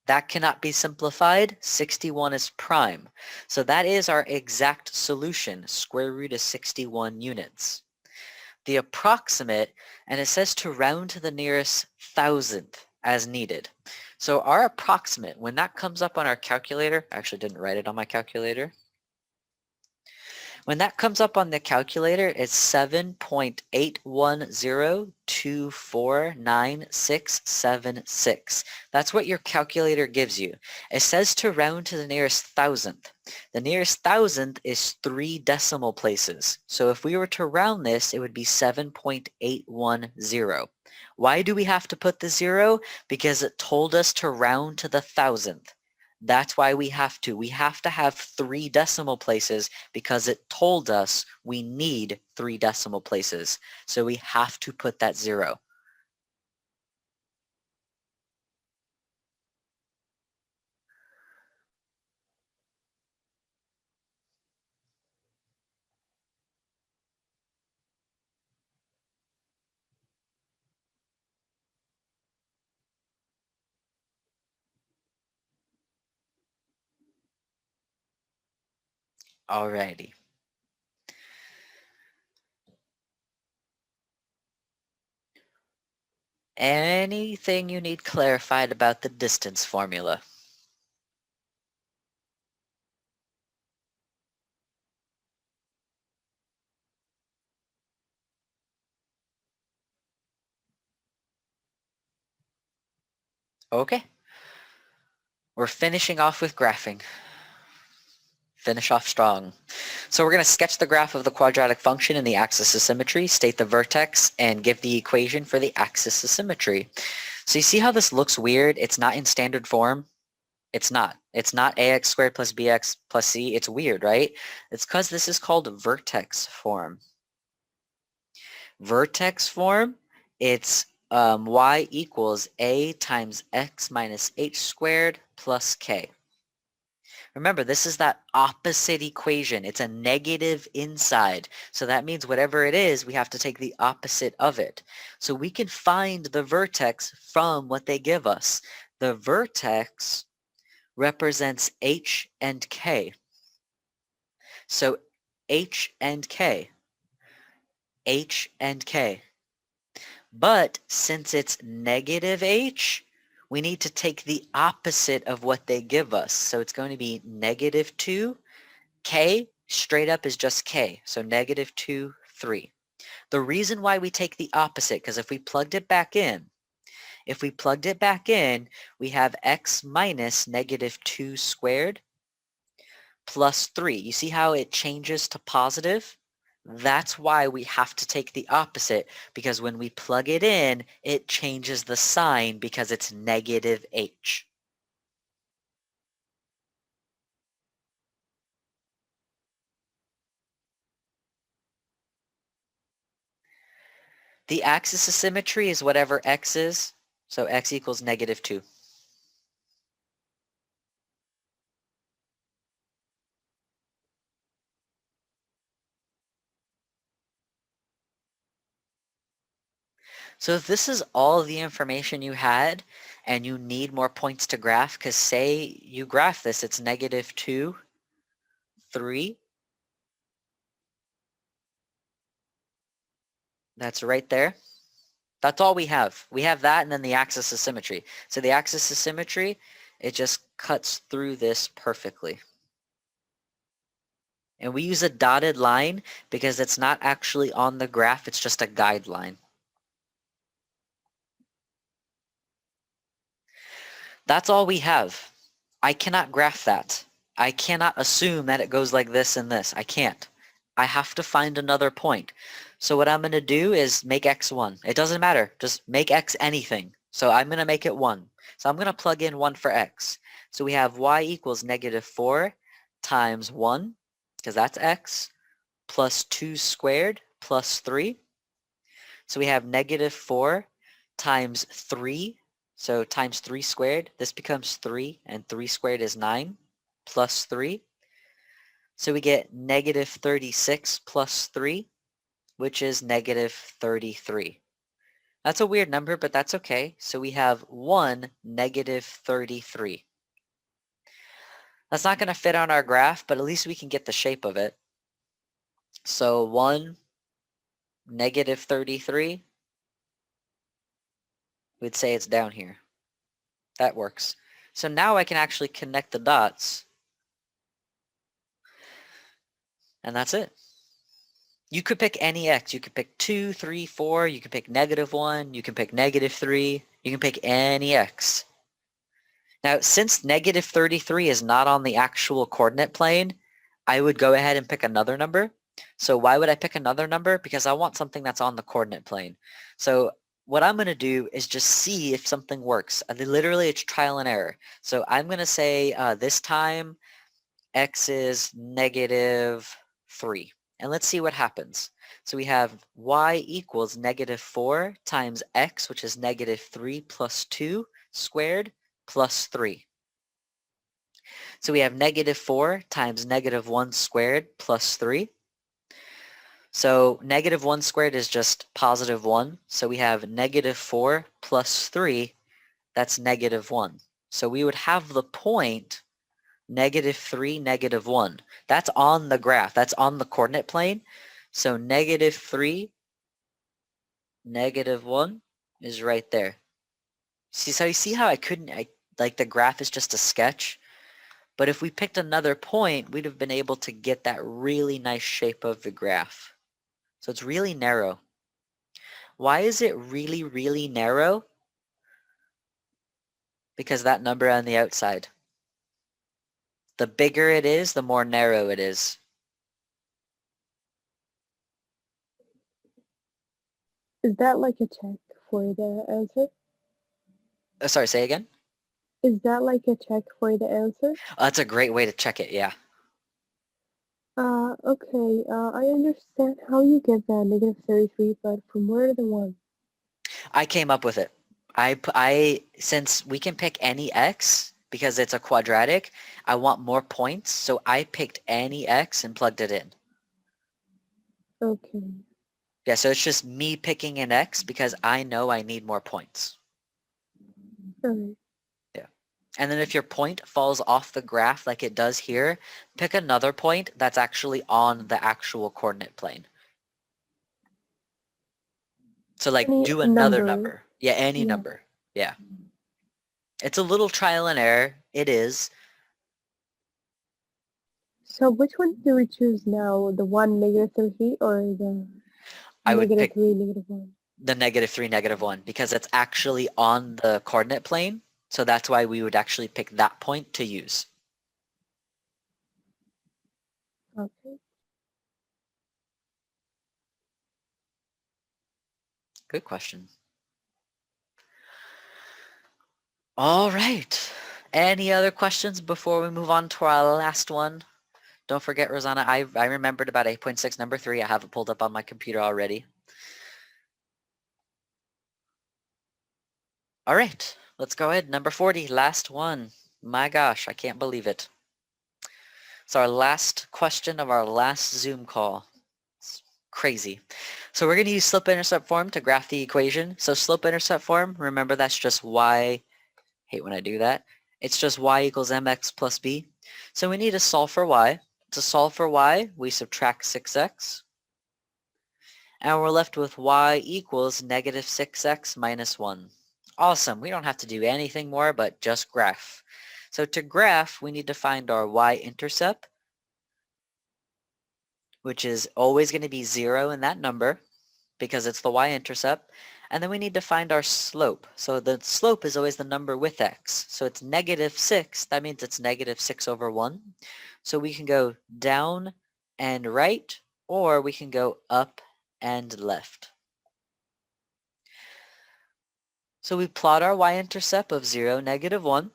That cannot be simplified. 61 is prime. So that is our exact solution, square root of 61 units. The approximate, and it says to round to the nearest thousandth as needed. So our approximate, when that comes up on our calculator, I actually didn't write it on my calculator. When that comes up on the calculator, it's 7.810249676. That's what your calculator gives you. It says to round to the nearest thousandth. The nearest thousandth is 3 decimal places. So if we were to round this, it would be 7.810. Why do we have to put the 0? Because it told us to round to the thousandth. That's why we have to. We have to have 3 decimal places because it told us we need 3 decimal places. So we have to put that 0. Alrighty. Anything you need clarified about the distance formula? Okay. We're finishing off with graphing. Finish off strong. So we're going to sketch the graph of the quadratic function in the axis of symmetry, state the vertex, and give the equation for the axis of symmetry. So you see how this looks weird? It's not in standard form. It's not. It's not ax squared plus bx plus c. It's weird, right? It's because this is called vertex form. Vertex form, it's y equals a times x minus h squared plus k. Remember, this is that opposite equation. It's a negative inside. So that means whatever it is, we have to take the opposite of it. So we can find the vertex from what they give us. The vertex represents h and k. So h and k. H and k. But since it's negative h, we need to take the opposite of what they give us. So it's going to be negative 2. K straight up is just k. So negative 2, 3. The reason why we take the opposite, because if we plugged it back in, we have x minus negative 2 squared plus 3. You see how it changes to positive? That's why we have to take the opposite, because when we plug it in, it changes the sign because it's negative h. The axis of symmetry is whatever x is, so x equals negative 2. So if this is all the information you had and you need more points to graph, because say you graph this, it's negative 2, 3. That's right there. That's all we have. We have that and then the axis of symmetry. So the axis of symmetry, it just cuts through this perfectly. And we use a dotted line because it's not actually on the graph, it's just a guideline. That's all we have. I cannot graph that. I cannot assume that it goes like this and this. I can't. I have to find another point. So what I'm going to do is make x 1. It doesn't matter. Just make x anything. So I'm going to make it 1. So I'm going to plug in 1 for x. So we have y equals negative 4 times 1, because that's x, plus 2 squared plus 3. So we have negative 4 times 3. So times 3 squared, this becomes 3, and 3 squared is 9, plus 3. So we get negative 36 plus 3, which is negative 33. That's a weird number, but that's okay. So we have 1, negative 33. That's not going to fit on our graph, but at least we can get the shape of it. So 1, negative 33. We'd say it's down here. That works. So now I can actually connect the dots. And that's it. You could pick any x. You could pick 2, 3, 4. You can pick negative 1. You can pick negative 3. You can pick any x. Now, since negative 33 is not on the actual coordinate plane, I would go ahead and pick another number. So why would I pick another number? Because I want something that's on the coordinate plane. So what I'm going to do is just see if something works. Literally, it's trial and error. So I'm going to say this time x is -3. And let's see what happens. So we have y equals -4 times x, which is -3 plus 2 squared plus 3. So we have -4 times -1 squared plus 3. So -1 squared is just +1. So we have -4 plus 3, that's -1. So we would have the point -3, -1. That's on the graph. That's on the coordinate plane. So -3, -1 is right there. So you see how like the graph is just a sketch? But if we picked another point, we'd have been able to get that really nice shape of the graph. So it's really narrow. Why is it really, really narrow? Because that number on the outside. The bigger it is, the more narrow it is. Is that like a check for the answer? Sorry, say again? Is that like a check for the answer? That's a great way to check it, yeah. Okay, I understand how you get that -33, but from where the one? I came up with it. Since we can pick any x, because it's a quadratic, I want more points, so I picked any x and plugged it in. Okay. Yeah, so it's just me picking an x because I know I need more points. Alright. Yeah. And then if your point falls off the graph like it does here, pick another point that's actually on the actual coordinate plane. So like Any do another number. number. Yeah, any Yeah. number. Yeah. It's a little trial and error. It is. So which one do we choose now? The one -3 or the I would pick -3, -1? the -3, -1 because it's actually on the coordinate plane. So that's why we would actually pick that point to use. Okay. Good question. All right. Any other questions before we move on to our last one? Don't forget, Rosanna, I remembered about 8.6 number 3. I have it pulled up on my computer already. All right, let's go ahead. Number 40, last one. My gosh, I can't believe it. It's our last question of our last Zoom call. It's crazy. So we're going to use slope-intercept form to graph the equation. So slope-intercept form, remember that's just y. Hate when I do that. It's just y equals mx plus b. So we need to solve for y. To solve for y, we subtract 6x. And we're left with y equals -6x minus 1. Awesome. We don't have to do anything more but just graph. So to graph, we need to find our y-intercept, which is always going to be 0 in that number because it's the y-intercept. And then we need to find our slope. So the slope is always the number with x. So it's -6. That means it's -6/1. So we can go down and right, or we can go up and left. So we plot our y-intercept of 0, -1.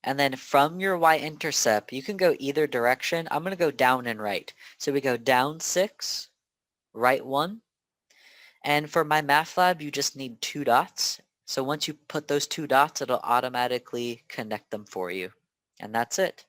And then from your y-intercept, you can go either direction. I'm going to go down and right. So we go down 6, right 1. And for my math lab, you just need 2 dots. So once you put those 2 dots, it'll automatically connect them for you. And that's it.